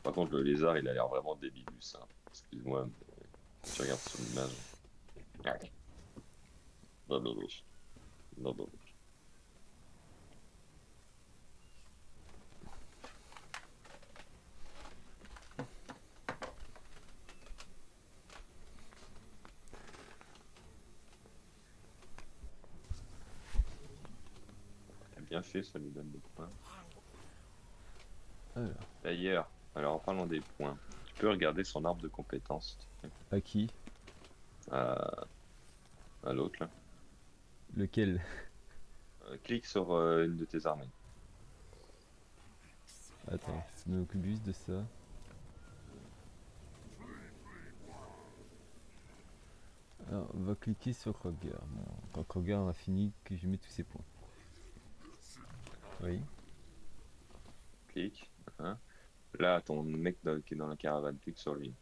A: Par contre, le lézard, il a l'air vraiment débilus, hein. Excuse-moi, mais tu regardes son image. Ouais. Non, non, non. Non, non. C'est bien fait, ça lui donne des points.
B: Alors,
A: D'ailleurs, alors en parlant des points, tu peux regarder son arbre de compétences, s'il te plaît.
B: à qui?
A: À, à l'autre, là.
B: Lequel?
A: Clique sur une de tes armées.
B: Attends, je m'occupe juste de ça. Alors, on va cliquer sur Kroger. Bon, quand Kroger a fini, que je mets tous ses points. Oui.
A: Clique. Hein. Là, ton mec qui est dans la caravane, clique sur lui.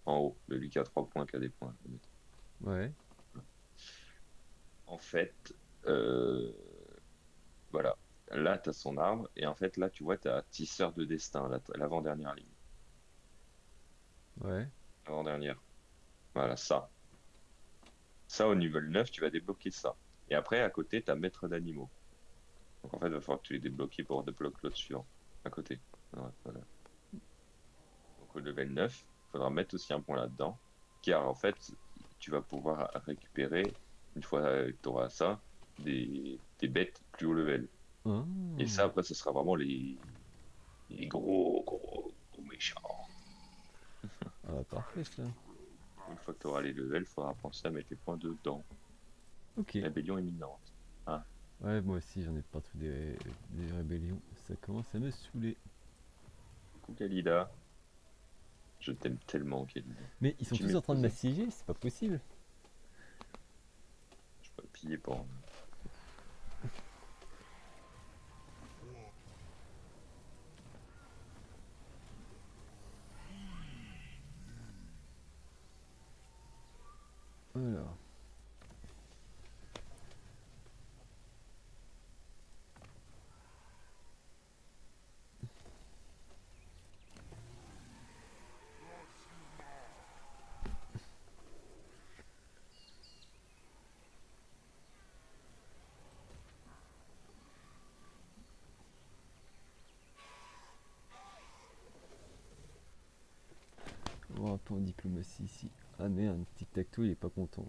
A: En haut, lui qui a 3 points, qui a des points.
B: Ouais.
A: En fait, euh, voilà. Là, tu as son arbre. Et en fait, là, tu vois, tu as tisseur de destin, l'avant-dernière ligne.
B: Ouais.
A: Avant-dernière. Voilà, ça. Ça, au niveau 9, tu vas débloquer ça. Et après, à côté, tu as maître d'animaux. Donc, en fait, il va falloir que tu les débloques pour débloquer l'autre suivant. À côté. Ouais, voilà. Donc, au level 9, il faudra mettre aussi un point là-dedans. Car, en fait, tu vas pouvoir récupérer, une fois que tu auras ça, des bêtes plus haut level.
B: Ah.
A: Et ça, après, ce sera vraiment les. Il est gros méchant.
B: Ah bah parfait ça.
A: Une fois que tu auras les levels, il faudra penser à mettre les points dedans.
B: Ok.
A: Rébellion imminente. Ah,
B: Ouais, moi aussi j'en ai partout des rébellions. Ça commence à me saouler.
A: coucou Kalida. Je t'aime tellement, Kalida.
B: Mais ils sont
A: Tu
B: tous en train de
A: m'épousais.
B: m'assiéger, c'est pas possible.
A: Je peux piller pour.
B: Alors. On va voir un peu en diplomatie ici. Ah merde, tic-tac-toe il est pas content.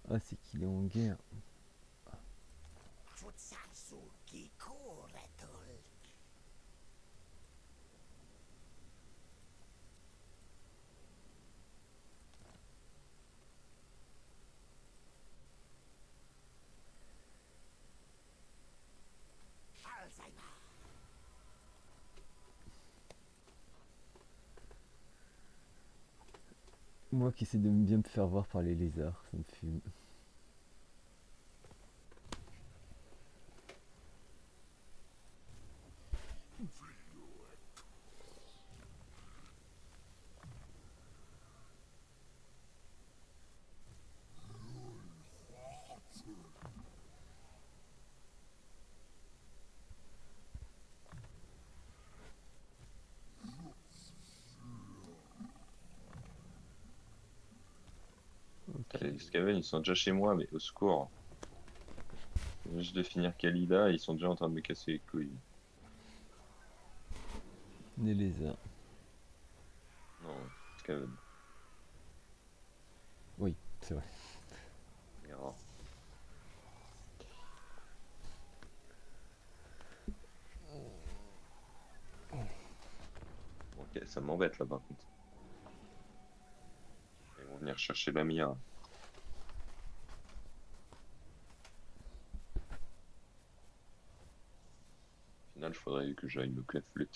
B: Ah c'est qu'il est en guerre. Moi qui essaie de bien me faire voir par les lézards, ça me fume. Ok.
A: Les Skaven, ils sont déjà chez moi, mais au secours. Je viens juste de finir Kalida, ils sont déjà en train de me casser les couilles.
B: Les lézards.
A: Non, Skaven.
B: Oui, c'est vrai.
A: Erreur. Bon, ok, ça m'embête là par contre. Ils vont venir chercher la Mia. Au final, il faudrait que j'aille me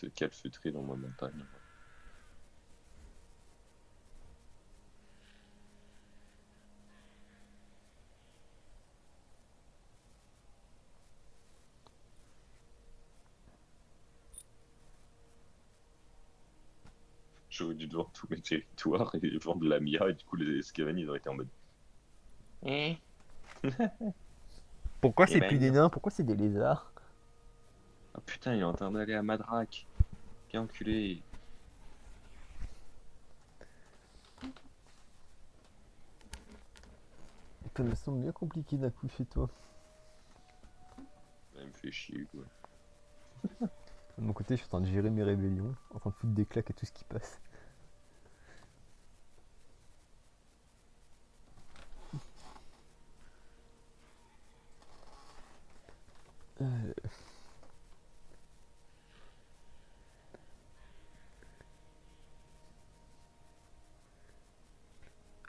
A: calfeutrer dans ma montagne. J'aurais dû vendre tous mes territoires et vendre la Mia, et du coup, les Skaven, ils auraient été en mode. Eh.
B: Pourquoi
A: Eh
B: c'est
A: ben
B: plus des
A: non.
B: nains? Pourquoi c'est des lézards?
A: Ah putain, il est en train d'aller à Madrak. Quel enculé.
B: Ça me semble bien compliqué d'un coup chez toi.
A: Il me fait chier, quoi.
B: De mon côté, je suis en train de gérer mes rébellions, en train de foutre des claques à tout ce qui passe.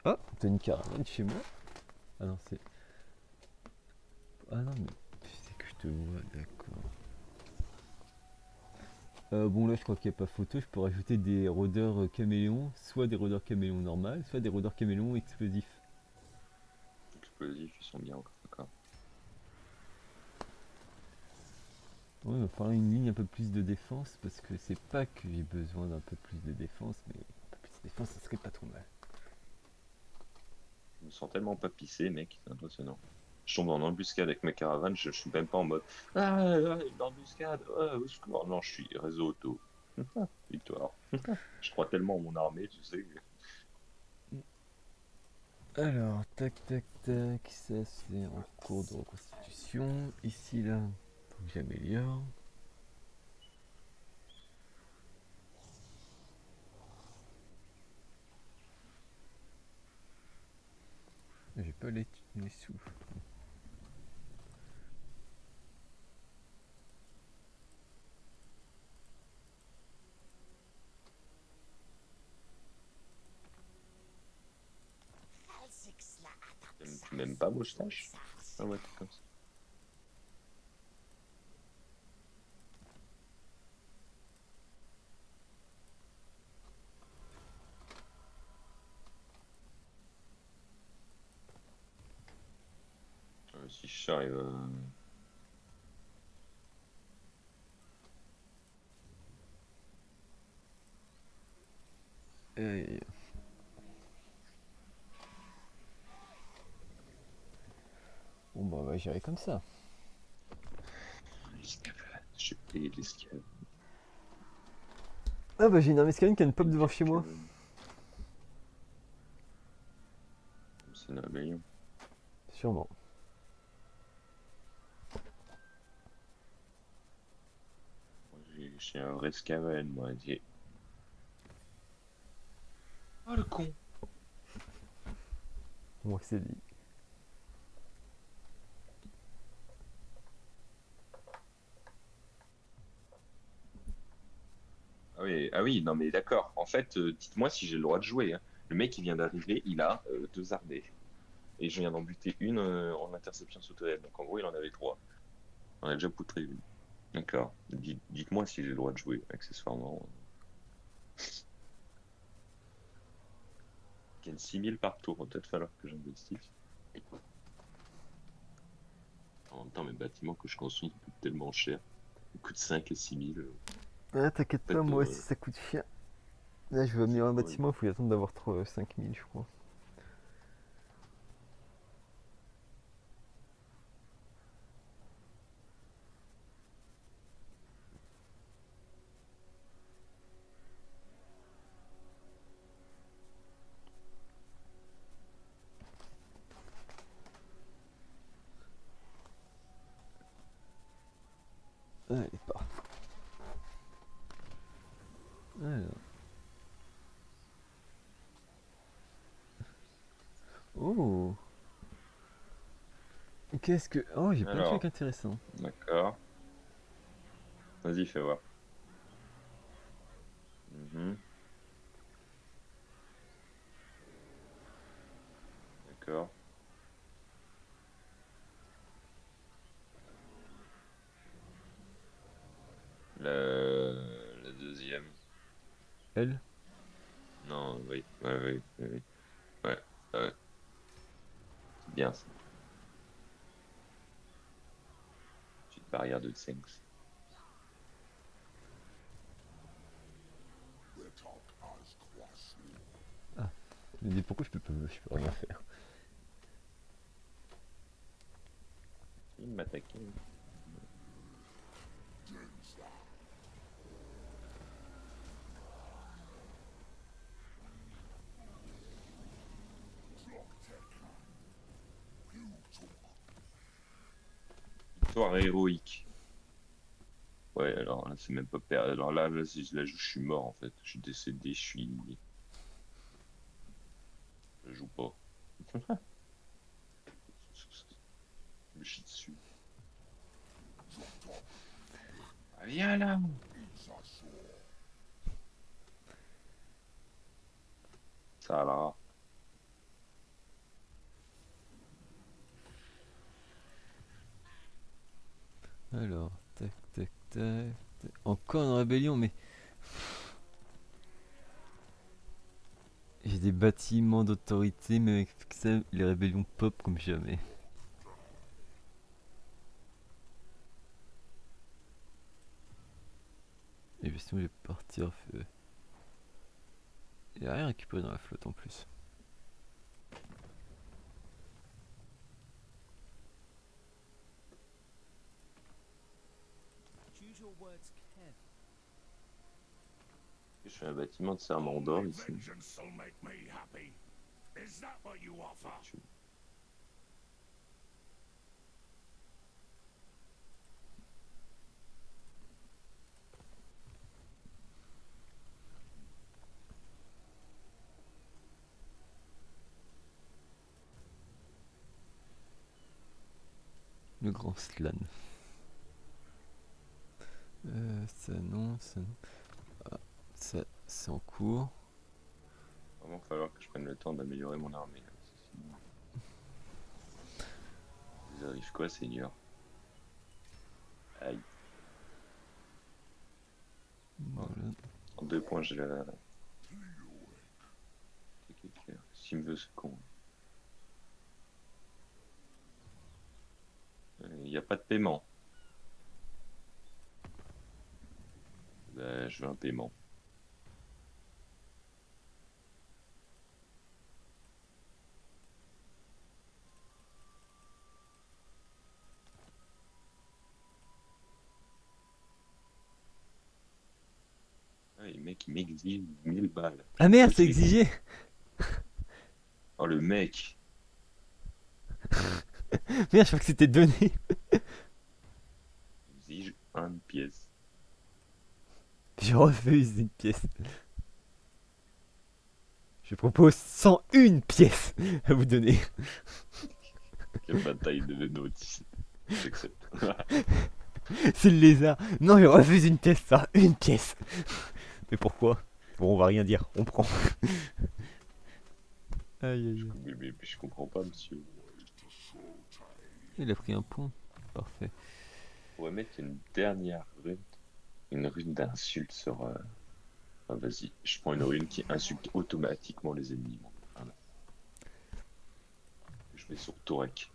B: Oh, t'as une caravane chez moi? Ah non, c'est. Ah non, mais c'est que je te vois, d'accord. Bon, là, je crois qu'il n'y a pas photo. Je peux rajouter des rôdeurs caméléons, soit des rôdeurs caméléons normales, soit des rôdeurs caméléons explosifs.
A: Explosifs, ils sont bien encore, d'accord.
B: Ouais, il va falloir une ligne un peu plus de défense parce que c'est pas que j'ai besoin d'un peu plus de défense, mais un peu plus de défense, ça serait pas trop mal.
A: Je me sens tellement pas pissé, mec, c'est impressionnant. Je tombe en embuscade avec mes caravanes, je suis même pas en mode une embuscade, au secours. Non, je suis réseau auto. Victoire. Je crois tellement en mon armée, tu sais.
B: Alors, tac, tac, tac, ça c'est en cours de reconstitution. Ici, là, faut que j'améliore. J'ai pas les sous.
A: même pas moustache. Ah ouais, t'es comme ça. Si j'arrive à...
B: Et... Bon bah on va gérer comme ça.
A: L'escavade, j'ai payé de l'escavade.
B: Ah bah j'ai une arme escaline qui a une pop devant chez moi.
A: L'escavade. C'est une rébellion.
B: Sûrement.
A: J'ai un vrai escavade, moi. Oh le con!
B: Moi que c'est dit.
A: Ah oui, non mais d'accord. En fait, dites-moi si j'ai le droit de jouer, hein. Le mec qui vient d'arriver, il a 2 ardés. Et je viens d'en buter une en interception sous toile. Donc en gros, il en avait 3. On a déjà poutré une. D'accord. Dites-moi si j'ai le droit de jouer, accessoirement. Il gagne 6 000 par tour, va peut-être falloir que j'investisse. En même temps, mes bâtiments que je construis ils coûtent tellement cher. Ils coûtent 5 et 6 000.
B: Ah t'inquiète
A: En
B: pas,
A: fait,
B: moi aussi ça coûte cher. Là je veux
A: c'est
B: améliorer un
A: horrible.
B: bâtiment, il faut y attendre d'avoir 5000 je crois. Allez, part. Alors. Oh. Qu'est-ce que... Oh j'ai plein de trucs
A: Alors,
B: intéressants.
A: d'accord. Vas-y, fais voir. Mhm, d'accord. La deuxième.
B: Elle.
A: Non, oui, ouais, oui, oui, oui. Ouais, ouais, c'est bien ça. Petite barrière de 5.
B: Ah. Je me dis pourquoi je peux rien faire.
A: Il m'attaquait. Victoire héroïque. Ouais, alors là, c'est même pas perdu. Alors là, si je la joue, je suis mort en fait. Je suis décédé, je suis. Je joue pas. Je me chie dessus. Ah, viens là! Ça là.
B: Alors, tac, tac, tac. Encore une rébellion, mais j'ai des bâtiments d'autorité, mais avec ça, les rébellions pop comme jamais. Et puis sinon, je vais partir. Il n'y a rien récupéré dans la flotte en plus.
A: Je fais un bâtiment de serment d'or ici. Tu-
B: Le grand slan. Ça non, ça non. Ah, ça, c'est en cours.
A: Vraiment falloir que je prenne le temps d'améliorer mon armée, là, sinon- Ça arrive quoi, Seigneur? Aïe.
B: Voilà.
A: 32 points, j'ai la. S'il me veut, ce con. Il n'y a pas de paiement. Ben, je veux un paiement. Ah, les mecs, ils m'exigent 1000 balles.
B: Ah merde, c'est
A: Possible.
B: exigé.
A: Oh, le mec.
B: Merde, je crois que c'était donné.
A: Il exige une pièce.
B: Je refuse une pièce. Je propose 101 pièces à vous donner.
A: Quelle bataille de notes. J'accepte.
B: C'est le lézard. Non, je refuse une pièce, ça. Une pièce. Mais pourquoi? Bon, on va rien dire. On prend. Aïe, aïe, aïe.
A: Mais je comprends pas, monsieur.
B: Il a pris un point. Parfait.
A: On pourrait mettre une dernière rune. Une rune d'insulte sur. Ah, vas-y, je prends une rune qui insulte automatiquement les ennemis. Moi. Voilà. Je mets sur Torek.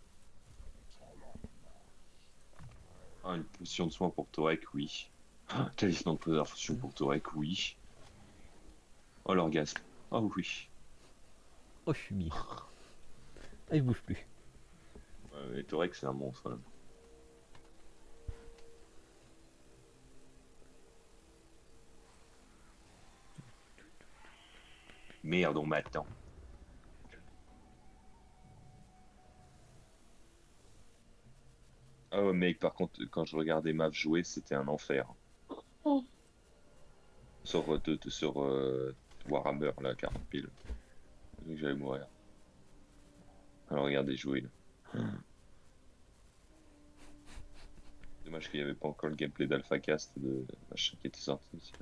A: Ah, une potion de soin pour Torek, oui. Ah, talisman de préservation pour Torek, oui. Oh, l'orgasme. Oh oui.
B: Oh, je suis mis. Ah, il bouge plus.
A: Et Torek, c'est un monstre. Là. Merde, on m'attend. Oh mec, par contre, quand je regardais Mav jouer, c'était un enfer. Sur Warhammer, là, 40 000. J'allais mourir. Alors regardez jouer, là. Dommage qu'il n'y avait pas encore le gameplay d'AlphaCast de machin qui était sorti aussi.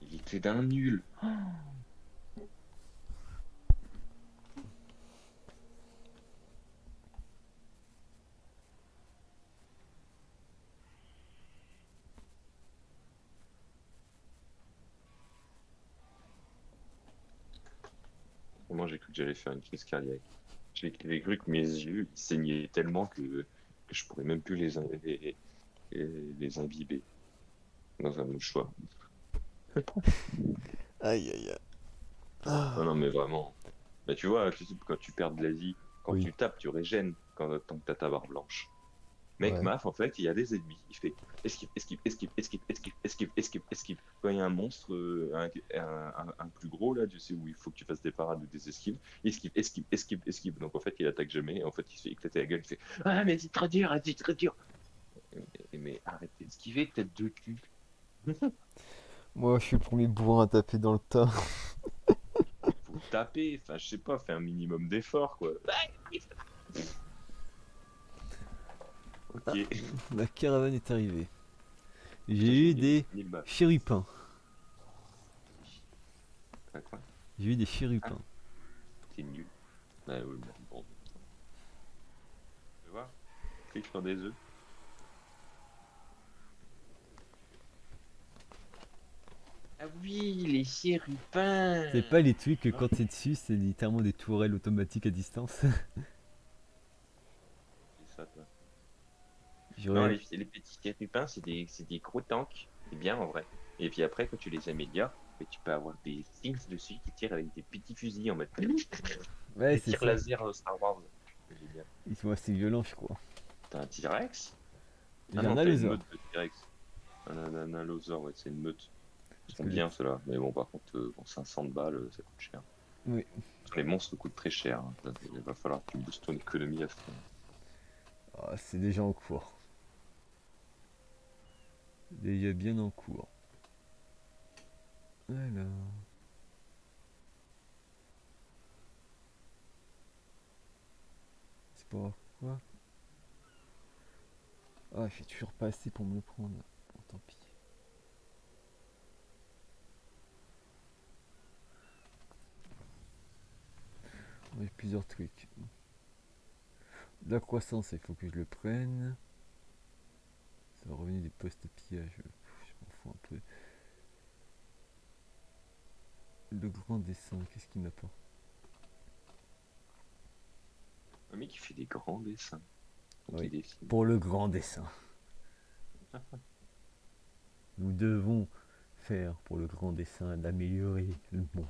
A: Il était d'un nul. Moi j'ai cru que j'allais faire une crise cardiaque. J'ai cru que mes yeux ils saignaient tellement que je pourrais même plus les imbiber dans un mouchoir.
B: Aïe, aïe, aïe.
A: Non, non, mais vraiment. Bah, tu vois, tu sais, quand tu perds de la vie, quand
B: Oui.
A: tu tapes, tu régènes tant que t'as ta barre blanche. Mec,
B: Ouais.
A: Maf, en fait, il y a des ennemis. Il fait esquive, esquive, esquive, esquive, esquive, esquive, esquive, esquive. Quand il y a un monstre, un plus gros, là, tu sais, où il faut que tu fasses des parades ou des esquives, esquive, esquive, esquive, esquive. Donc, en fait, il attaque jamais. Et en fait, il se fait éclater la gueule. Il fait ah, mais c'est trop dur, c'est trop dur. Mais arrêtez d'esquiver, tête de cul.
B: Moi, je suis le premier bourrin à taper dans le tas.
A: Faut taper. Enfin, je sais pas, fais un minimum d'effort, quoi.
B: Ah,
A: Ok.
B: la caravane est arrivée.
A: Ça,
B: J'ai
A: j'ai
B: eu
A: gagné
B: des
A: 1000 balles.
B: chérupins.
A: Ah, quoi?
B: J'ai eu des
A: Ah,
B: chérupins.
A: t'es nul. Ouais, ouais, bon. Tu vois? Clique sur des œufs. Ah oui, les
B: C'est
A: chérubins!
B: pas les trucs que
A: Ah,
B: quand t'es dessus, c'est littéralement des tourelles automatiques à distance.
A: c'est ça, toi. Non,
B: J'aurais.
A: les petits chérubins, c'est des gros tanks. C'est bien en vrai. Et puis après, quand tu les améliores, mais tu peux avoir des things dessus qui tirent avec des petits fusils en mode.
B: Ouais,
A: Des
B: c'est
A: tirs
B: ça.
A: laser Star Wars. C'est génial.
B: Ils sont assez violents, je crois.
A: T'as un T-Rex? Ah
B: J'ai un
A: non, t'as une
B: allosaure.
A: meute de T-Rex. Un allosaure, ouais, c'est une meute. Ils
B: Parce
A: sont
B: que
A: bien ceux-là. Mais bon, par contre, bon, 500 balles, ça coûte cher.
B: oui.
A: Les monstres coûtent très cher. Hein. Il va falloir que tu boostes ton économie à fond.
B: Ah, c'est déjà en cours. Déjà bien en cours. Alors. C'est pour quoi? Ah, j'ai toujours pas assez pour me le prendre. Bon, tant pis. J'ai plusieurs trucs. La croissance, il faut que je le prenne. Ça va revenir des postes pillage. Je m'en fous un peu. Le grand dessin, qu'est-ce qu'il m'apporte?
A: Un mec qui fait des grands dessins. Qui
B: Oui,
A: dessine.
B: pour le grand dessin. Nous devons faire pour le grand dessin d'améliorer le monde.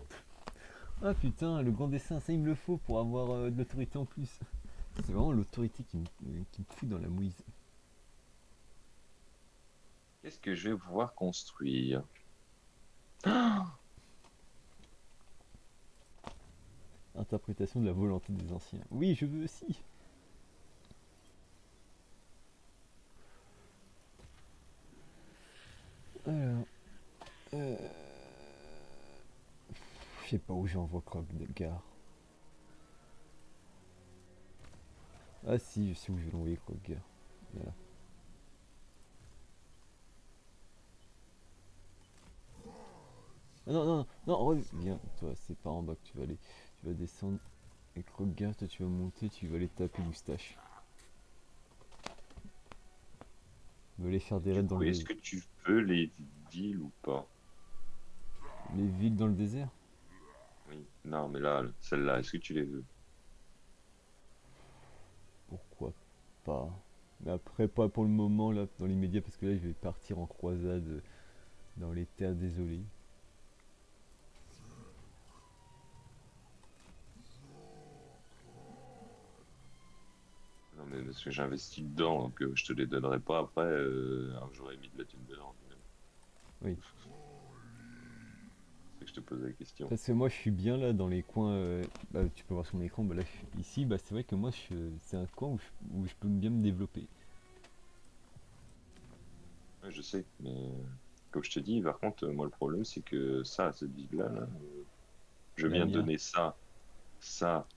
B: Ah putain, le grand dessin, ça il me le faut pour avoir de l'autorité en plus. C'est vraiment l'autorité qui me fout dans la mouise.
A: Qu'est-ce que je vais pouvoir construire?
B: Interprétation de la volonté des anciens. Oui, je veux aussi. Alors, euh, je sais pas où j'envoie Croque-Gare. Ah si, je sais où je vais l'envoyer Croque-Gare. Voilà. Ah non, non, non, reviens. Toi, c'est pas en bas que tu vas aller. Tu vas descendre. Et Croque-Gare, toi tu vas monter, tu vas aller taper Moustache. Tu vas aller faire des raids
A: Du
B: dans
A: coup,
B: le
A: est-ce
B: désert.
A: que tu veux les villes ou pas?
B: Les villes dans le désert.
A: Oui. Non, mais là, celle-là, est-ce que tu les veux?
B: Pourquoi pas. Mais après, pas pour le moment, là, dans l'immédiat, parce que là, je vais partir en croisade dans les terres désolées.
A: Non, mais parce que j'investis dedans, donc je te les donnerai pas après, alors que j'aurais mis de la thune dedans.
B: Oui.
A: C'est que je te pose la question.
B: Parce que moi, je suis bien là, dans les coins. Bah, tu peux voir sur mon écran, bah, là, ici, bah, c'est vrai que moi, c'est un coin où je peux bien me développer.
A: Ouais, je sais, mais comme je te dis, par contre, moi, le problème, c'est que ça, cette ville-là, là, je
B: C'est
A: veux
B: la
A: bien
B: mienne.
A: donner ça, ça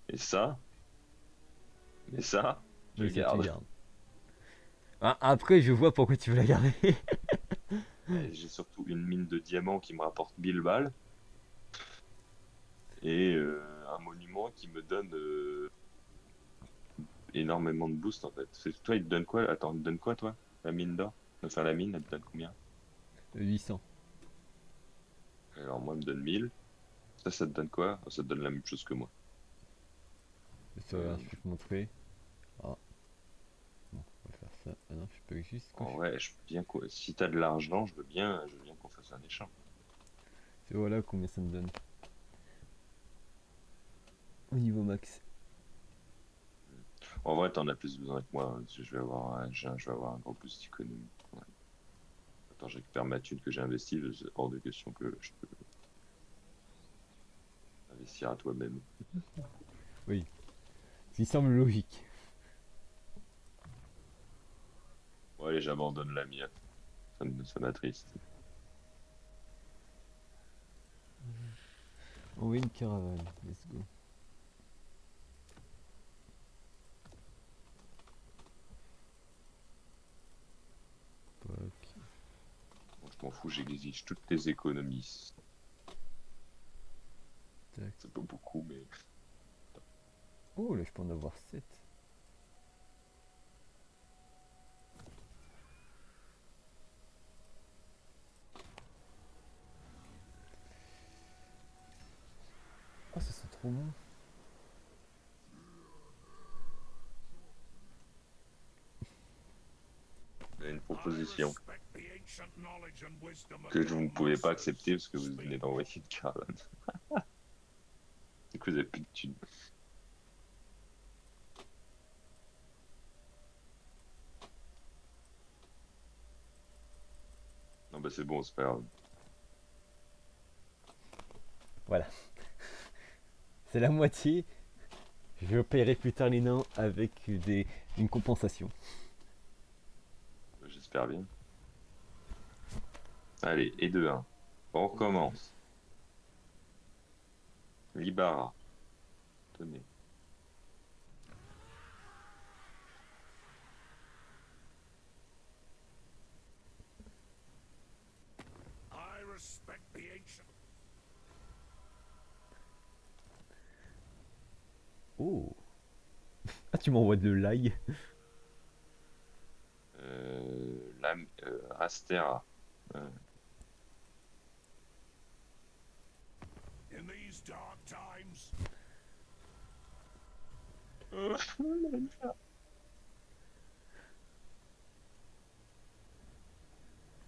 A: et ça, mais ça, je
B: Oui,
A: le
B: ça, tu
A: garde.
B: gardes. Ah, après, je vois pourquoi tu veux la garder.
A: Et j'ai surtout une mine de diamants qui me rapporte 1000 balles et un monument qui me donne énormément de boost, en fait. Toi, il te donne quoi? Attends, il te donne quoi, toi? La mine d'or? Enfin, la mine, elle te donne combien?
B: 800.
A: Alors, moi, elle me donne 1000. Ça te donne quoi? Ça te donne la même chose que moi.
B: Ça, regarde,
A: Euh,
B: je peux te montrer. Ah, bon, on va faire ça. Ah non, je peux juste
A: En
B: cocher.
A: vrai, je veux bien si t'as de l'argent, je veux bien qu'on fasse un échange.
B: Et voilà combien ça me donne. Au niveau max.
A: En vrai, t'en as plus besoin que moi, hein, parce que je vais avoir un gros boost d'économie. Ouais. Attends, je récupère ma thune que j'ai investie, c'est hors de question que je peux investir à toi-même.
B: Oui. Ce qui semble logique.
A: Bon, allez, j'abandonne la mienne. Ça m'attriste.
B: Envoyer une caravane. Let's go. Tac,
A: Bon, je m'en fous, j'exige toutes tes économies.
B: tac.
A: C'est pas beaucoup, mais
B: Oh, là, je peux en avoir 7. Oh, ça sent trop bon.
A: j'ai une
C: I
A: proposition
C: respect the ancient knowledge and wisdom of
A: que vous
C: your
A: ne pouvez pas
C: masters.
A: accepter parce que vous venez
C: Speak.
A: d'envoyer une caravane. C'est que vous avez plus de thunes. Non, bah c'est bon, c'est pas grave.
B: Voilà. C'est la moitié. Je paierai plus tard les nains avec une compensation.
A: J'espère bien. Allez, et de 1. On recommence. Libara. Tenez.
C: I respect the ancient.
B: Oh. Ah, tu m'envoies de l'ail.
A: Rastera.
C: In these dark times,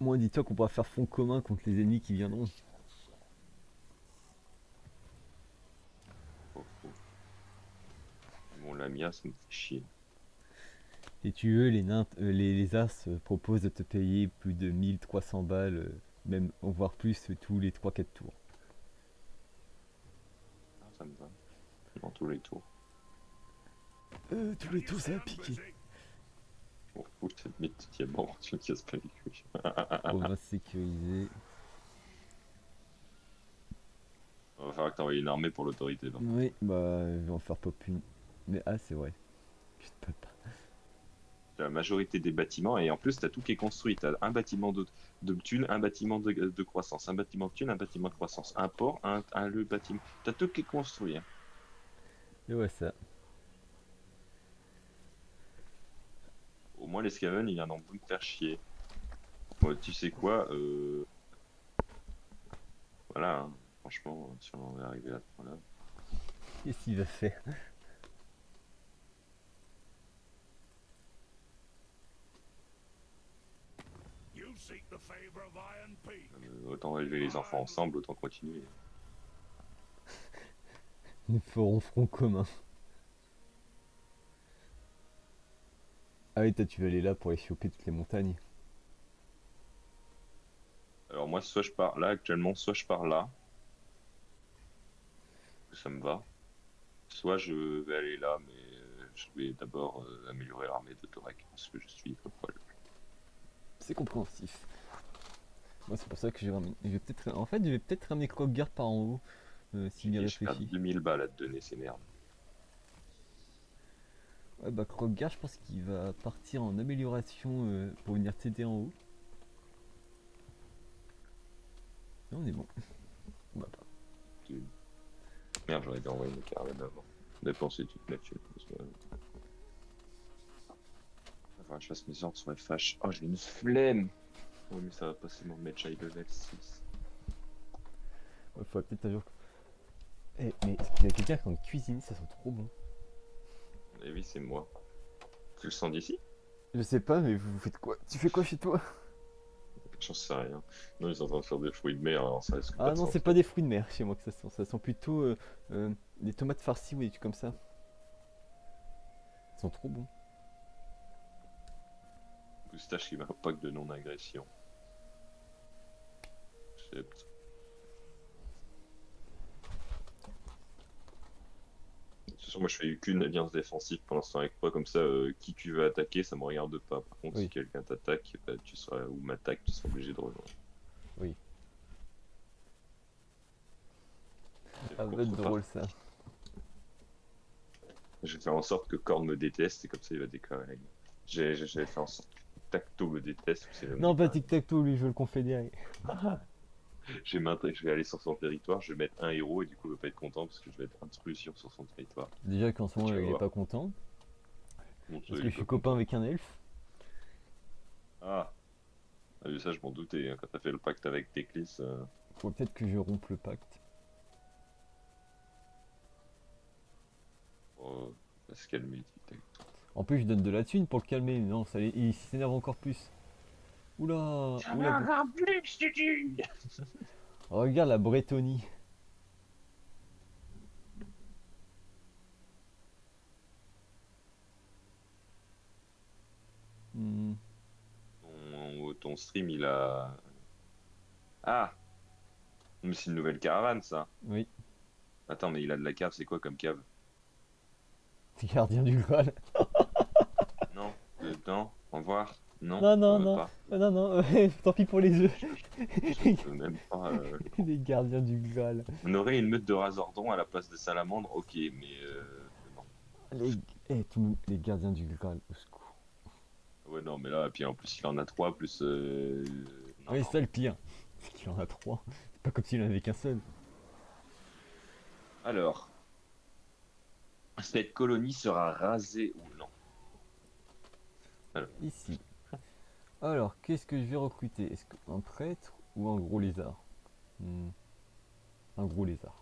B: Moi, dis-toi qu'on pourra faire front commun contre les ennemis qui viendront.
A: Oh, oh. Bon, Lamia, ça me fait chier.
B: Si tu veux, les nains, les As proposent de te payer plus de 1300 balles, même voire plus tous les 3-4 tours.
A: Ah, ça me va. Dans tous les tours.
B: Tous
C: can
B: les
C: you
B: tours, ça
C: stay
B: va piquer.
C: busy?
A: Oh, faut que cette mythe, bon, tu me casses pas les couilles.
B: Province sécurisée.
A: Il va falloir que t'envoies une armée pour l'autorité. Là.
B: Oui, bah, je vais en faire pop une. Mais ah, c'est vrai. Je ne peux pas.
A: T'as la majorité des bâtiments et en plus, t'as tout qui est construit. T'as un bâtiment de thune, un bâtiment de croissance, un bâtiment de thune, un bâtiment de croissance, un port, le bâtiment. T'as tout qui est construit. Hein.
B: Et ouais, ça.
A: Au moins, les Skaven, il vient d'en me faire chier. Bon, tu sais quoi voilà, hein. Franchement, si on en est arrivé à ce point-là.
B: Qu'est-ce qu'il va faire?
C: You seek the favor of Iron Peak.
A: Autant élever les enfants ensemble, autant continuer.
B: Nous ferons front commun. Ah oui, toi, tu vas aller là pour aller choper toutes les montagnes.
A: Alors moi, soit je pars là actuellement, soit je pars là. Ça me va. Soit je vais aller là, mais je vais d'abord améliorer l'armée de Torek, parce que je suis folle.
B: C'est compréhensif. Moi, c'est pour ça que j'ai ramené. Je vais peut-être. En fait, je vais peut-être ramener Croque-Garde par en haut. Si bien
A: Et je perds
B: réfléchi.
A: 2000 balles à te donner ces merdes.
B: Ouais, bah, Croque-Garde, je pense qu'il va partir en amélioration pour venir t'aider en haut. Non, on est bon. On va pas.
A: Merde, j'aurais dû envoyer mes caravanes avant. Dépenser toute la thune. Parce que... Enfin, je fasse mes ordres sur FH. Oh, j'ai une flemme. Oui, mais ça va passer mon match high level 6.
B: Ouais, faudrait peut-être un jour. Eh, mais est-ce qu'il y a quelqu'un qui en cuisine, ça sent trop bon.
A: Et oui, c'est moi. Tu le sens d'ici?
B: Je sais pas, mais vous faites quoi? Tu fais quoi chez toi?
A: J'en sais rien. Non, ils sont en train de faire des fruits de mer, alors ça risque pas
B: Ah
A: de
B: non, c'est
A: sentir.
B: pas des fruits de mer chez moi que ça sent plutôt des tomates farcies ou des trucs comme ça. Ils sont trop bons.
A: Moustache qui m'a un pack de non-agression. Accepte. De toute façon, moi je fais qu'une alliance défensive pour l'instant avec toi, comme ça, qui tu veux attaquer, ça me regarde pas. Par contre,
B: Oui.
A: si quelqu'un t'attaque, bah, tu seras, ou m'attaque, tu seras obligé de rejoindre.
B: Oui.
A: Et
B: Ça
A: en
B: va être
A: contrepartie,
B: drôle ça.
A: je vais faire en sorte que Korn me déteste, et comme ça il va déclarer la guerre. J'avais fait en sorte que Tacto me déteste, ou c'est le
B: Non,
A: mec,
B: pas
A: hein.
B: tic-tac-toe, lui, je veux le confédérer.
A: Je vais aller sur son territoire, je vais mettre un héros, et du coup il va pas être content, parce que je vais être intrusion sur son territoire.
B: Déjà qu'en ce moment,
A: Tu vas
B: il est
A: voir.
B: pas content.
A: Bon, ça,
B: Parce
A: il
B: que
A: est
B: je suis
A: pas
B: copain
A: content.
B: avec un elfe.
A: Ah, ah, mais ça je m'en doutais, hein, quand t'as fait le pacte avec Teclis.
B: Faut peut-être que je rompe le pacte.
A: Oh, va se calmer, tic-tac.
B: En plus, je donne de la thune pour le calmer. Non, il s'énerve encore plus. Oula, oula. Oh, regarde la Brétonie. Hmm,
A: Ton stream, il a... Ah, mais c'est une nouvelle caravane, ça.
B: oui,
A: Attends, mais il a de la cave, c'est quoi comme cave?
B: gardien du Graal.
A: Non, non, au revoir. Non,
B: Non,
A: on
B: non,
A: veut
B: non,
A: pas.
B: non, non, tant pis pour les œufs.
A: Je peux même pas.
B: Les gardiens du Graal.
A: On aurait une meute de Razordon à la place de Salamandre, ok, mais non.
B: Les, les gardiens du Graal, au secours.
A: Ouais, non, mais là, et puis en plus, il en a trois, plus. Non,
B: Oui,
A: non.
B: c'est ça le pire. C'est qu'il en a trois. C'est pas comme s'il en avait qu'un seul.
A: Alors, Cette colonie sera rasée ou non? Alors,
B: Ici. Alors, qu'est-ce que je vais recruter? Est-ce qu'un prêtre ou un gros lézard? Hmm, un gros lézard.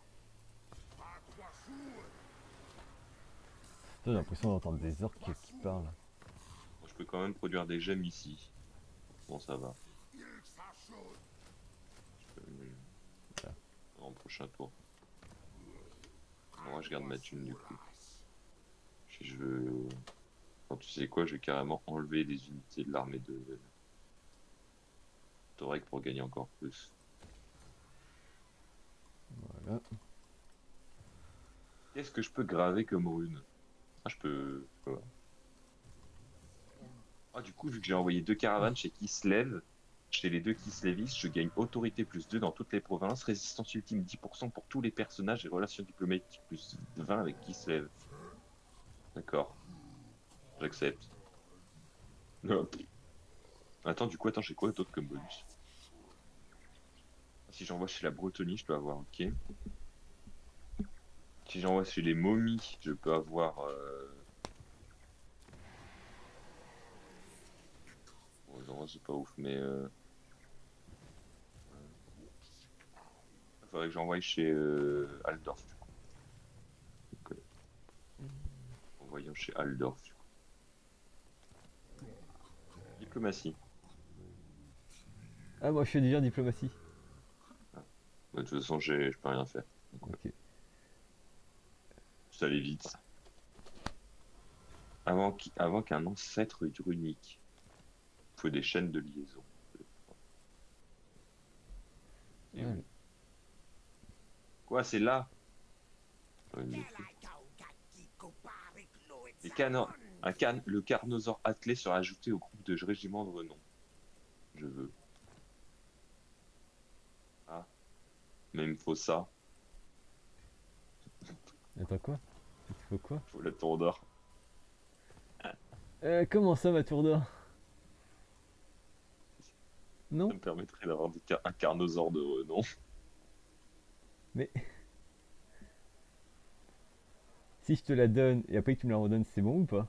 B: Putain, j'ai l'impression d'entendre des orques qui parlent.
A: je peux quand même produire des gemmes ici. Bon, ça va.
B: Voilà.
A: En prochain tour. Moi, je garde ma thune du coup. Si je veux. Quand tu sais quoi, je vais carrément enlever des unités de l'armée de Torek pour gagner encore plus.
B: Voilà.
A: Qu'est-ce que je peux graver comme rune? Ah, je peux. Ouais. Ah, du coup, vu que j'ai envoyé 2 caravanes chez Kislev, chez les 2 Kislevis, je gagne autorité +2 dans toutes les provinces, résistance ultime 10% pour tous les personnages et relations diplomatiques +20 avec Kislev. D'accord, j'accepte. Hop. Attends, du coup, attends, j'ai quoi d'autre comme bonus? Si j'envoie chez la Bretonie, je peux avoir OK. Si j'envoie chez les momies, je peux avoir. Bon, non, c'est pas ouf, mais. Il faudrait que j'envoie chez Aldorf, du coup. Donc, envoyons chez Aldorf, du coup. Diplomatie.
B: Ah, moi je fais déjà diplomatie.
A: Ah. Bah, de toute façon, je peux rien faire. Donc,
B: Ok.
A: ça allait vite. Avant qu'un ancêtre runique. Il faut des chaînes de liaison. Et
B: Voilà.
A: oui. Quoi, c'est là? Ouais, mais les canons, le carnosaure attelé sera ajouté au groupe de régiments de renom. Je veux. Ah, mais il me faut ça.
B: Attends, quoi? Il te faut quoi?
A: Il faut la tour d'or.
B: Comment ça, ma tour d'or?
A: Ça
B: Non?
A: me permettrait d'avoir un carnosaure de renom.
B: Mais si je te la donne et après que tu me la redonnes, c'est bon ou pas?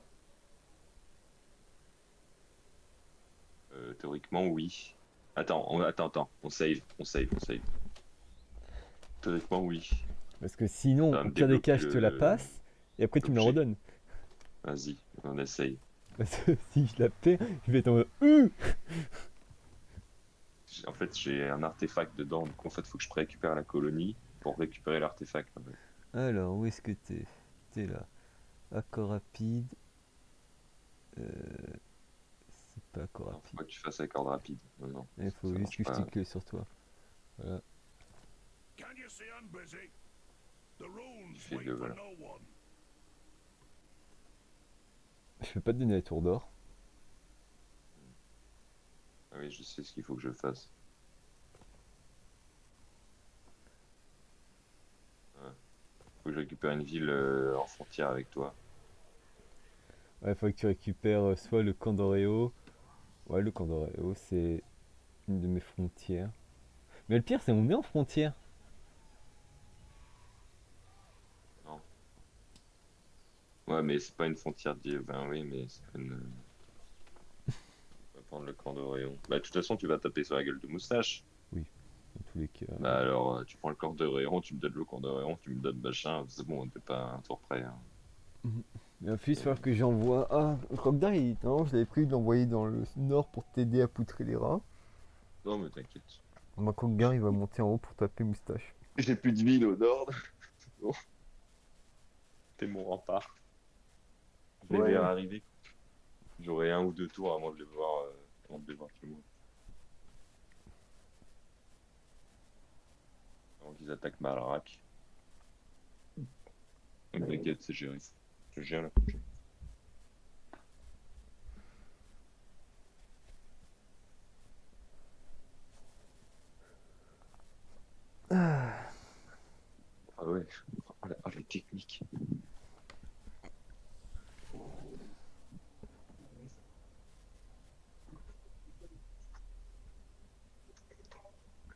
A: Théoriquement, oui. Attends. On save. Théoriquement, oui.
B: Parce que
A: Ça
B: sinon,
A: va
B: au
A: me
B: pire des cas,
A: débloquer
B: je te la passe et après tu me la
A: l'objet.
B: redonnes.
A: Vas-y, on essaye.
B: Parce que si je la perds, je vais être en mode
A: En fait, j'ai un artefact dedans, donc en fait, il faut que je récupère la colonie pour récupérer l'artefact. En fait.
B: Alors, où est-ce que t'es? T'es là. Accord rapide. C'est pas accord
A: Non, faut
B: rapide.
A: pas que tu fasses la corde rapide. Non, non,
B: Il faut
A: ça
B: juste
A: marche
B: que je
A: pas.
B: clique sur toi. Voilà.
C: Can you see I'm busy? The runes
A: Fais
C: wait
A: le
C: for
A: voilà.
C: no one.
B: Je peux pas te donner la tour d'or.
A: Ah oui, je sais ce qu'il faut que je fasse. Ouais. Faut que je récupère une ville en frontière avec toi.
B: Ouais, faut que tu récupères soit le camp d'Oreo. Ouais, le camp d'Oreo, c'est une de mes frontières. Mais le pire, c'est qu'on est en frontière.
A: Non. Ouais, mais c'est pas une frontière Ben oui, mais c'est pas une. On va prendre le camp de Rayon. Bah, de toute façon, tu vas taper sur la gueule de moustache.
B: Oui, dans tous les cas.
A: Bah alors, tu prends le camp de Rayon, tu me donnes le camp de Rayon, tu me donnes machin. C'est bon, t'es pas un tour près. Hein.
B: Mhm. Il va plus
A: Euh,
B: falloir que j'envoie. Ah, le crocodile, non, je l'avais pris de l'envoyer dans le nord pour t'aider à poutrer les rats.
A: Non, mais t'inquiète.
B: Ma crocodile, il va monter en haut pour taper moustache.
A: J'ai plus de ville au nord. Bon, t'es mon rempart. Je les verrai
B: Ouais.
A: arriver. J'aurai 1 ou 2 tours avant de les voir, chez moi. Avant qu'ils attaquent Malrak. Donc, t'inquiète, c'est géré. Je gère la prochaine. Ah ouais. Les techniques.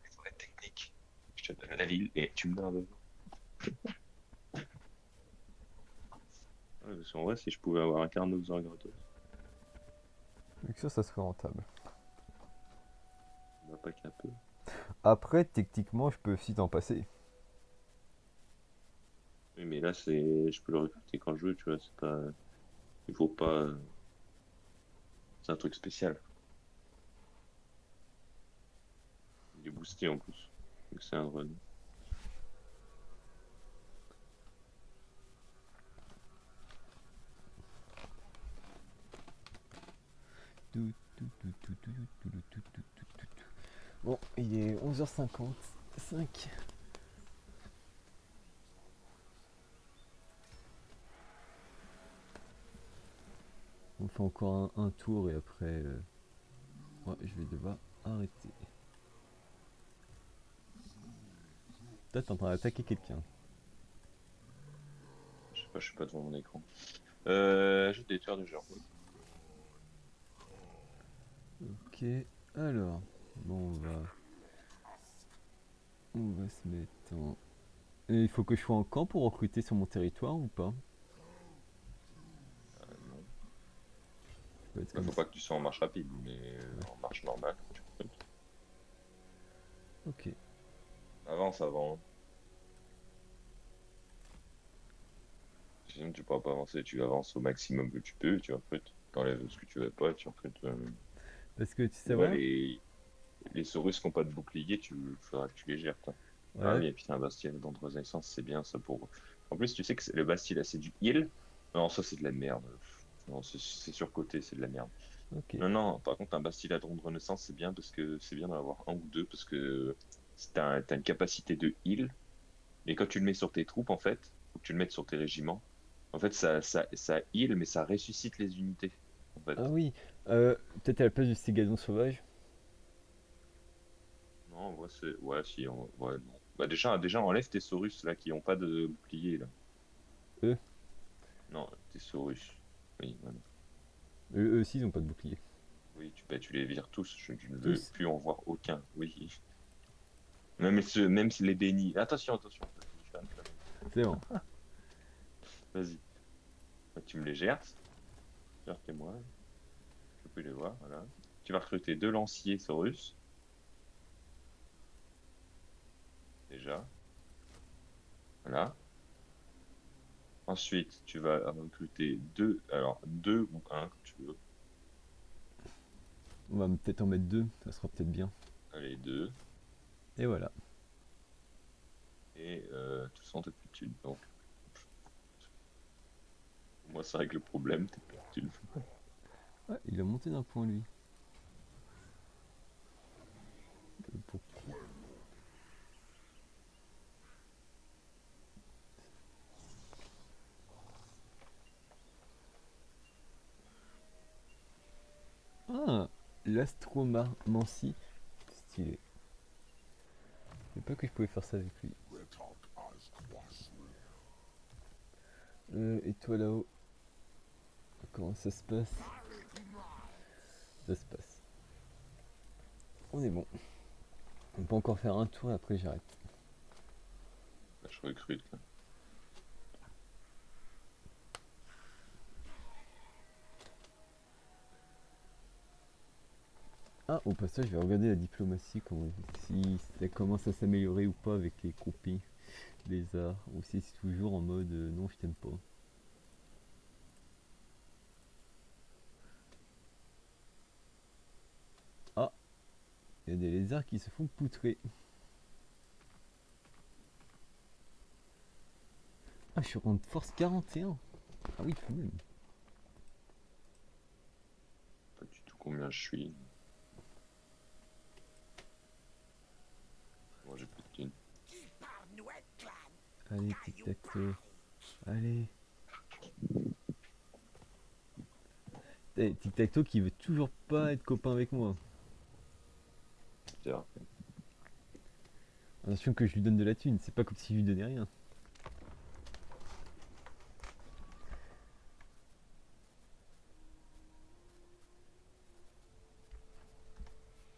A: Les vraies techniques. Je te donne la ville et tu me donnes un. Parce qu'en vrai, si je pouvais avoir un Carnosaur gratos,
B: Vu que ça serait rentable.
A: bah pas qu'un peu.
B: Après, techniquement, je peux aussi t'en passer.
A: Oui, mais là, je peux le recruter quand je veux, tu vois, c'est pas, il faut pas, c'est un truc spécial. Il est boosté en plus. Donc c'est un run.
B: Bon, il est 11h55. On fait encore un tour et après, ouais, je vais devoir arrêter. Peut-être t'es en train d'attaquer quelqu'un.
A: Je sais pas, je suis pas devant mon écran. J'ai des tueurs de genre.
B: Ok, alors, bon, on va se mettre en... Et il faut que je sois en camp pour recruter sur mon territoire ou pas?
A: Non.
B: Ça va être
A: Bah,
B: comme
A: faut
B: ça.
A: pas que tu sois en marche rapide, mais
B: Ouais.
A: en marche normale, tu recrutes.
B: Ok.
A: Avance avant. Sinon, tu pourras pas avancer. Tu avances au maximum que tu peux, tu recrutes. T'enlèves ce que tu veux pas, tu recrutes.
B: Parce que tu sais,
A: Bah,
B: ouais,
A: les Saurus qui n'ont pas de bouclier, faudra que tu les gères, toi. Ah
B: ouais,
A: oui, et putain, Bastille dans Renaissance, c'est bien ça pour. En plus, tu sais que le Bastille, là, c'est du heal. Non, ça, c'est de la merde. Non, c'est surcoté, c'est de la merde.
B: ok.
A: Non, non, par contre, un Bastiladron de Renaissance, c'est bien parce que c'est bien d'en avoir un ou deux parce que t'as une capacité de heal. Et quand tu le mets sur tes troupes, en fait, faut que tu le mettes sur tes régiments. En fait, ça heal, mais ça ressuscite les unités. En
B: Ah
A: fait.
B: oui, peut-être à la place du Stégadon sauvage.
A: Non, ouais, c'est. Ouais, si, ouais, non. Bah, déjà, enlève tes Saurus, là, qui n'ont pas de bouclier, là.
B: Eux,
A: Non, tes Saurus. Oui, voilà.
B: eux aussi, ils ont pas de bouclier.
A: Oui, tu les vires tous. Je ne veux
B: Tous?
A: plus en voir aucun. Oui. Même si les bénis. Attention, attention. Je vais faire une connerie.
B: C'est bon.
A: Vas-y. Bah, tu me les gères. Gère-moi. Je peux les voir, voilà. Tu vas recruter deux lanciers Saurus, déjà. Voilà. Ensuite, tu vas recruter deux ou un, comme tu veux.
B: On va peut-être en mettre deux, ça sera peut-être bien.
A: Allez, deux.
B: Et voilà.
A: Et tout ça en tête de thune. Donc, moi, ça règle le problème, t'es plus de thune.
B: Ouais, il a monté d'un point lui. Pour- Ah, l'astromancie. Stylé. Je savais pas que je pouvais faire ça avec lui. Et toi là-haut, comment ça se passe? Ça se passe. On est bon. On peut encore faire un tour et après j'arrête.
A: Là, je recrute, là.
B: Ah, au passage, je vais regarder la diplomatie, si ça commence à s'améliorer ou pas avec les groupés, les arts, ou si c'est toujours en mode non, je t'aime pas. Ah, il y a des lézards qui se font poutrer. Ah, je suis en force 41. Ah oui, quand même.
A: Pas du tout combien je suis. Moi, j'ai plus de thunes.
B: Allez, tic-tac-toe. Allez. Eh, tic-tac-toe qui veut toujours pas être copain avec moi.
A: C'est vrai.
B: Attention que je lui donne de la thune, c'est pas comme si je lui donnais rien.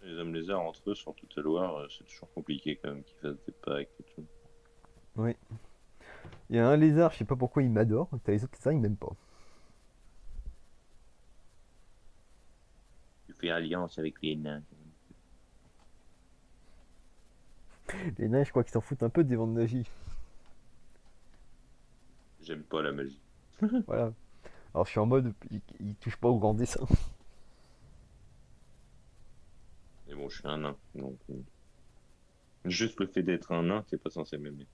A: Les hommes lézards entre eux, sur toute la Loire, c'est toujours compliqué quand même qu'ils fassent des pactes et tout.
B: Ouais. Il y a un lézard, je sais pas pourquoi il m'adore, t'as les autres lézards, ils m'aiment pas.
A: fais alliance avec les nains.
B: Les nains, je crois qu'ils s'en foutent un peu des vents de magie.
A: J'aime pas la magie.
B: Voilà. Alors je suis en mode, ils touchent pas au grand dessin.
A: Mais bon, je suis un nain, donc juste le fait d'être un nain, c'est pas censé m'aimer.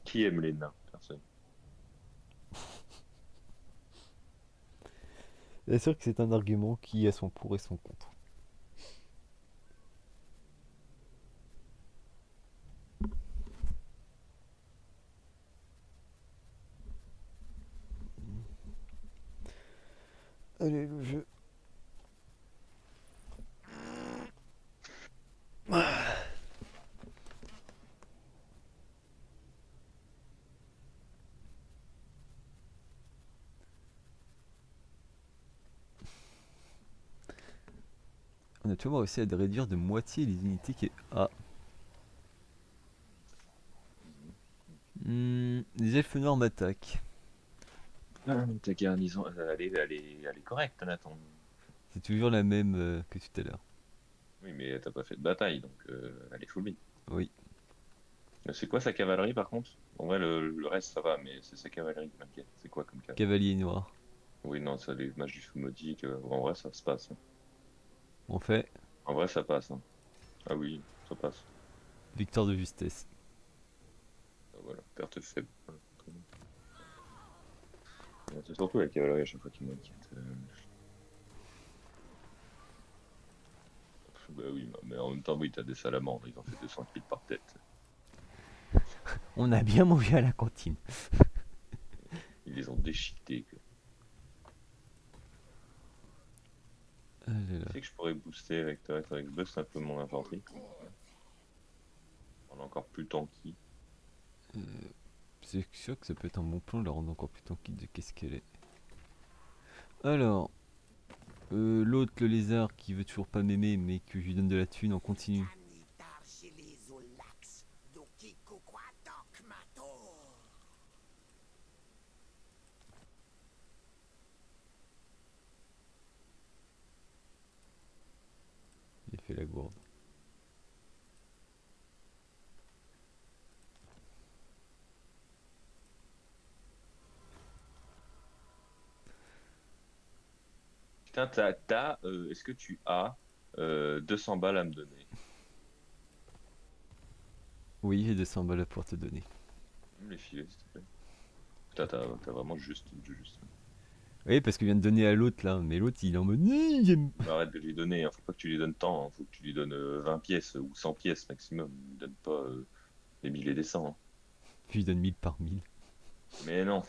A: Qui aime les nains? Personne.
B: C'est sûr que c'est un argument qui a son pour et son contre. Allez, le jeu. On a toujours réussi à réduire de moitié les unités qui... Ah. Les elfes noirs m'attaquent.
A: Ta garnison, elle est correcte, Nathan.
B: C'est toujours la même que tout à l'heure.
A: Oui, mais t'as pas fait de bataille, donc elle est full mid.
B: Oui.
A: C'est quoi sa cavalerie par contre? En vrai, le reste ça va, mais c'est sa cavalerie qui m'inquiète. C'est quoi comme cavalerie?
B: Cavalier noir.
A: Oui, non, ça, les mages du Fumodique, en vrai, ça se passe. Hein.
B: On fait
A: En vrai, ça passe. Hein. Ah oui, ça passe.
B: victoire de justesse.
A: Ah, voilà, perte faible. Voilà, très bien. C'est surtout la cavalerie à chaque fois qui m'inquiète. Bah oui, mais en même temps, oui, t'as des salamandres, ils ont fait 200 kills par tête.
B: On a bien mangé à la cantine.
A: Ils les ont déchiquetés. Quoi.
B: Allez là.
A: Tu sais que je pourrais booster avec toi, faudrait que je booste un peu mon infanterie. On est encore plus tanky.
B: C'est sûr que ça peut être un bon plan de la rendre encore plus tanky de qu'est-ce qu'elle est. Alors, l'autre, le lézard qui veut toujours pas m'aimer mais que je lui donne de la thune, on continue. Il a fait la gourde.
A: Putain, est-ce que tu as 200 balles à me donner?
B: Oui, j'ai 200 balles à pouvoir te donner.
A: Me les filer, s'il te plaît. Putain, t'as vraiment juste.
B: Oui, parce que je viens de donner à l'autre là, mais l'autre il est en mode Ni, j'aime.
A: Arrête de lui donner, hein. Faut pas que tu lui donnes tant, hein. Faut que tu lui donnes 20 pièces ou 100 pièces maximum. Ne lui donne pas des 1000 et des 100. Hein.
B: Je lui donne 1000 par 1000.
A: Mais non,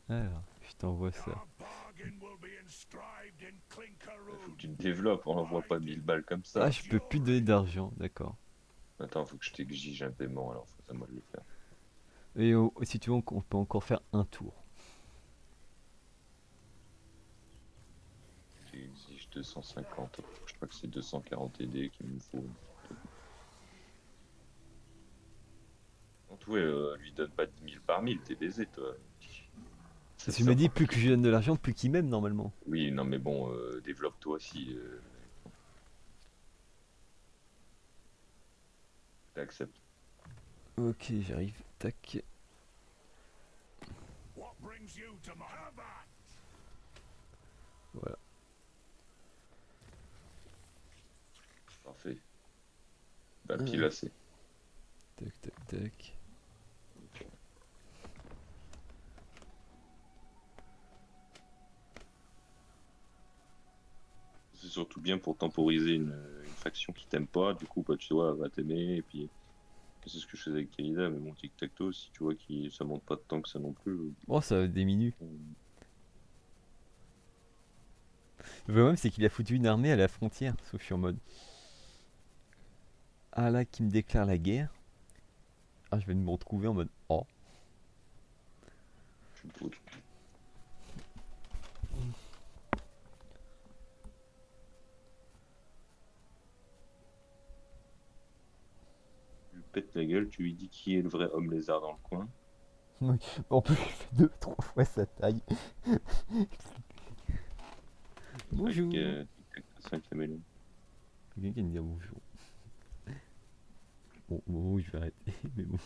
B: Alors, je t'envoie ça.
C: Our bargain will be inscribed in Clinker
A: faut que tu
C: Room.
A: te développes, on n'envoie pas 1000 balles comme ça.
B: Ah, je peux plus te donner d'argent, d'accord.
A: Attends, faut que je t'exige un paiement, alors faut à moi de le faire.
B: Et si tu veux, on peut encore faire un tour.
A: J'exige 250, je crois que c'est 240 ED qu'il me faut. En tout, lui donne pas 10 000 par 1000, t'es baisé toi.
B: Parce que je me dis, plus que je lui donne de l'argent, plus qu'il m'aime normalement.
A: Oui, non mais bon, développe-toi aussi. T'acceptes.
B: Ok, j'arrive. Tac.
C: What brings you to my Habat?
B: Voilà.
A: Parfait. Bah pile assez.
B: Tac, tac, tac.
A: C'est surtout bien pour temporiser une faction qui t'aime pas, du coup bah, tu vois, elle va t'aimer, et puis c'est ce que je faisais avec Kelida, mais bon tic-tac-toe, si tu vois que ça monte pas de temps que ça non plus.
B: Oh, ça diminue. Le problème, c'est qu'il a foutu une armée à la frontière, sauf que je suis en mode. Ah là, qui me déclare la guerre. Ah, je vais me retrouver en mode. Oh.
A: Je suppose. Tu lui pètes la gueule, tu lui dis qui est le vrai homme lézard dans le coin.
B: En plus, je fais 2-3 fois sa taille. Bonjour.
A: C'est un caméléon.
B: Quelqu'un qui vient me dire bonjour. Bon, au moment où je vais arrêter, mais bon.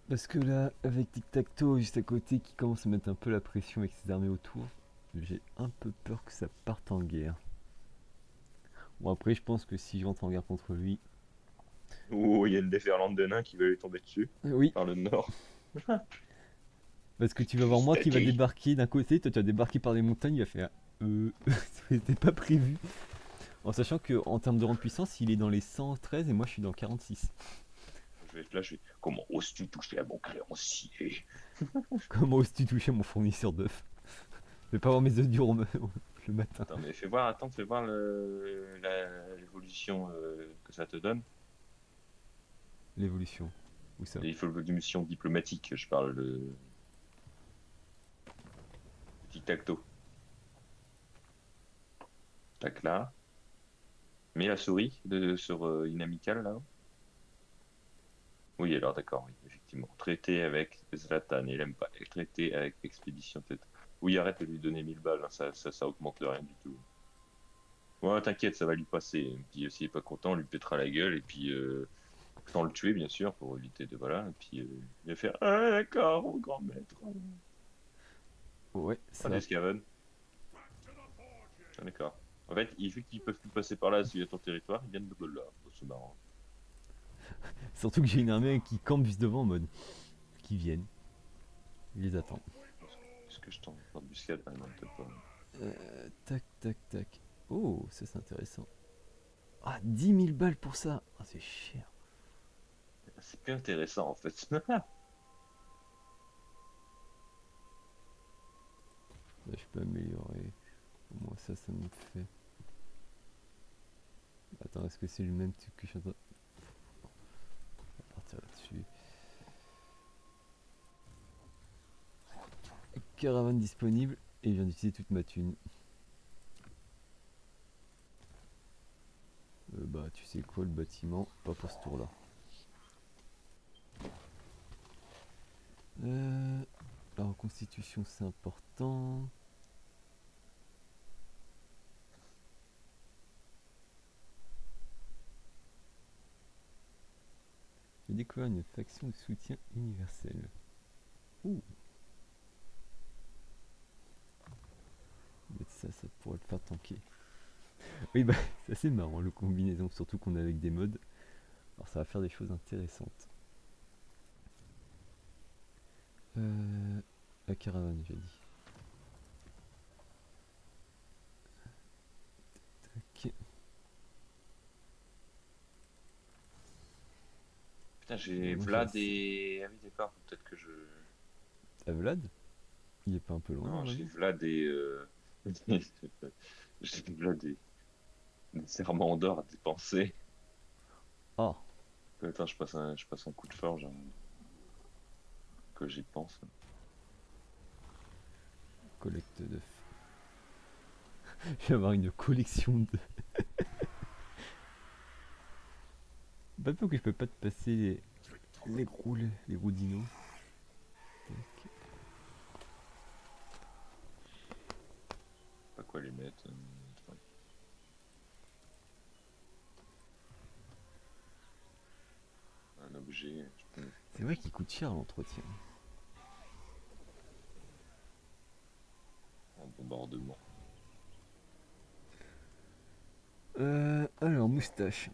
B: Parce que là, avec Tic-Tac-Toe juste à côté qui commence à mettre un peu la pression avec ses armées autour, j'ai un peu peur que ça parte en guerre. Bon après je pense que si je rentre en guerre contre lui...
A: Oh, il y a une déferlante de nains qui va lui tomber dessus,
B: Oui,
A: par le nord.
B: parce que tu vas voir moi qui va
A: Stacké.
B: débarquer d'un côté, toi tu vas débarquer par les montagnes, il va faire... C'était pas prévu. En sachant que en termes de rang de puissance, il est dans les 113 et moi je suis dans 46.
A: Je vais flasher. Comment oses-tu toucher à mon créancier?
B: Comment oses-tu toucher mon fournisseur d'œufs? Je vais pas avoir mes œufs durs le matin.
A: Attends, mais fais voir l'évolution que ça te donne.
B: L'évolution. Où ça?
A: L'évolution diplomatique, je parle de tic-tac-toe. Tac là. Mets la souris sur Inamical là. Oui, alors d'accord, oui, effectivement. Traité avec Zlatan, il aime pas. Traité avec Expédition Tête. Oui, arrête de lui donner 1000 balles, hein, ça augmente de rien du tout. Ouais, t'inquiète, ça va lui passer. Et puis s'il est pas content, on lui pètera la gueule et puis sans le tuer, bien sûr, pour éviter de. Voilà. Et puis il va faire ah, d'accord, mon grand maître.
B: Ouais, ça.
A: Allez, Scaven. Ah, d'accord. En fait, vu qu'ils peuvent plus passer par là, s'il y a ton territoire, ils viennent de là. Bon, c'est marrant.
B: Surtout que j'ai une armée qui campe juste devant en mode. Qui viennent. Il les attend.
A: Est-ce que je t'en embuscade? Ah non, peut-être pas.
B: Tac, tac, tac. Oh, ça c'est intéressant. Ah, 10 000 balles pour ça. Ah, c'est cher.
A: C'est plus intéressant en fait.
B: Là, je peux améliorer. Au moins ça me fait. Attends, est-ce que c'est le même truc que je suis en train... On va partir là-dessus. Caravane disponible. Et je viens d'utiliser toute ma thune. Bah, tu sais quoi, le bâtiment, pas pour ce tour-là. La reconstitution, c'est important. J'ai découvert une faction de soutien universel. Ouh. Mettre ça pourrait le faire tanker. Oui, bah, c'est assez marrant le combinaison, surtout qu'on est avec des mods. Alors ça va faire des choses intéressantes. La caravane, j'ai dit. Tac.
A: Putain, j'ai
B: Moi,
A: Vlad et. Ah oui, d'accord, peut-être que je.
B: Ah, Vlad? Il est pas un peu loin
A: Non, j'ai
B: normalement?
A: Vlad et. J'ai Vlad et. Des serments d'or à dépenser.
B: Ah,
A: Attends, je passe un coup de forge hein, que j'y pense.
B: collecte de... Je vais avoir une collection de... Pas peur que je peux pas te passer les roues dinos. Tac.
A: Pas quoi les mettre. Un objet.
B: C'est vrai qu'il coûte cher l'entretien.
A: Un bombardement.
B: Alors, moustache.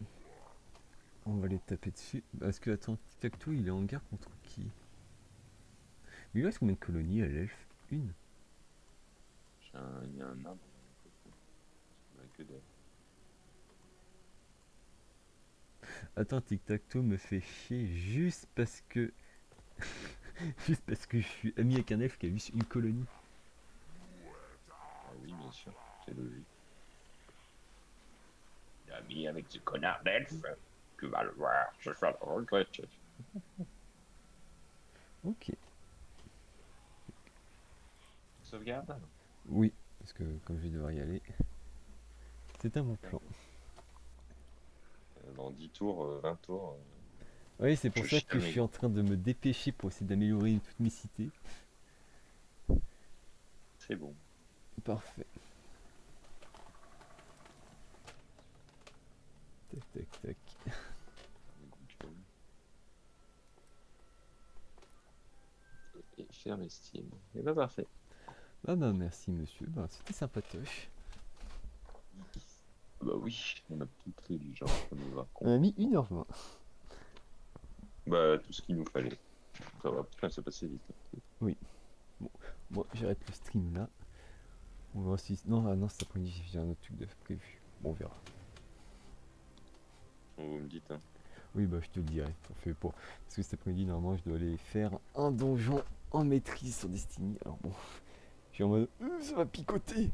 B: On va les taper dessus. Parce que, attends, Tic-Tac-Toe, il est en guerre contre qui? Mais il reste combien de colonies à l'elfe? Une?
A: Il y a un arbre. Que dalle.
B: Attends, Tic-Tac-Toe me fait chier juste parce que... juste parce que je suis ami avec un elfe qui a juste une colonie.
A: Ah oui, bien sûr, c'est logique. Ami avec ce connard d'elfe. Tu vas le voir, je vais le regretter.
B: Ok.
A: Sauvegarde?
B: Oui, parce que comme je vais devoir y aller, c'est un bon plan.
A: dans 10 tours, 20 tours,
B: Oui, c'est pour
A: je
B: ça que je
A: chiale,
B: suis en train de me dépêcher pour essayer d'améliorer toutes mes cités.
A: c'est bon.
B: Parfait. Tac, tac, tac.
A: Google. Et ferme Steam. Et bah parfait.
B: Ah bah merci monsieur, bah, c'était sympatoche.
A: Bah oui, on a tout pris du genre, ça nous va.
B: On a mis 1h20.
A: Bah tout ce qu'il nous fallait. Ça va, putain, ça passait vite.
B: Bon, j'arrête le stream là. On va aussi... Non, ah non, cet après-midi j'ai un autre truc de prévu. Bon, on verra.
A: Vous me dites, hein.
B: Oui, bah je te le dirai. On fait pour... Parce que cet après-midi, normalement, je dois aller faire un donjon en maîtrise sur Destiny. Alors bon, je suis en mode... ça va picoter.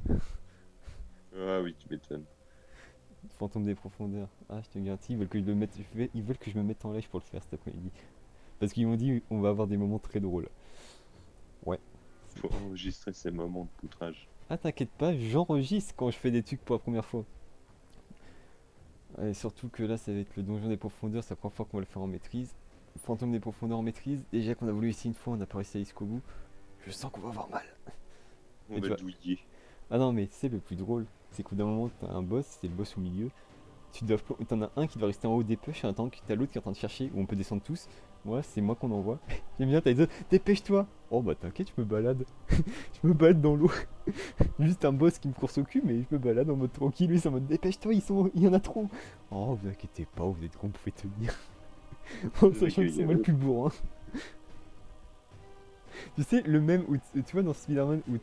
A: Ah oui, tu m'étonnes.
B: Fantôme des profondeurs. Ah, je te garantis, ils veulent que je le mette... Ils veulent que je me mette en live pour le faire cet après-midi. Parce qu'ils m'ont dit, on va avoir des moments très drôles. Ouais.
A: Faut enregistrer ces moments de poutrage.
B: Ah, t'inquiète pas, j'enregistre quand je fais des trucs pour la première fois. Et surtout que là, ça va être le donjon des profondeurs, c'est la première fois qu'on va le faire en maîtrise. Fantôme des profondeurs en maîtrise, déjà qu'on a voulu essayer une fois, on n'a pas réussi à aller jusqu'au bout. Je sens qu'on va avoir mal.
A: On
B: Et tu
A: va
B: vois-
A: douiller.
B: Ah non, mais tu sais, le plus drôle, c'est qu'au d'un moment, t'as un boss, c'est le boss au milieu. T'en as un qui doit rester en haut des push, et un temps que t'as l'autre qui est en train de chercher, où on peut descendre tous. Moi, c'est moi qu'on envoie. J'aime bien, t'as les autres, dépêche-toi. Oh bah t'inquiète, je me balade. Je me balade dans l'eau. Juste un boss qui me course au cul, mais je me balade en mode tranquille. Lui, c'est en mode dépêche-toi, il y en a trop. Oh, vous inquiétez pas, vous êtes qu'on pouvez tenir. En sachant que c'est moi le plus bourrin. Tu sais, le même où tu vois dans Spider-Man où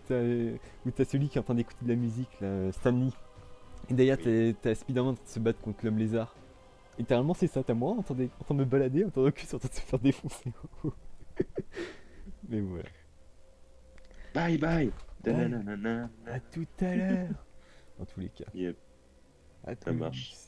B: t'as celui qui est en train d'écouter de la musique, là, Stanley. Et derrière,
A: Oui.
B: t'as Spider-Man en train de se battre contre l'homme lézard. Littéralement, c'est ça, t'as moi en train de me balader, en train de se faire défoncer. Mais voilà.
A: Bye bye.
B: Bye.
A: Dananana.
B: À tout à l'heure. Dans tous les cas.
A: Yep,
B: À
A: ça marche.
B: tous.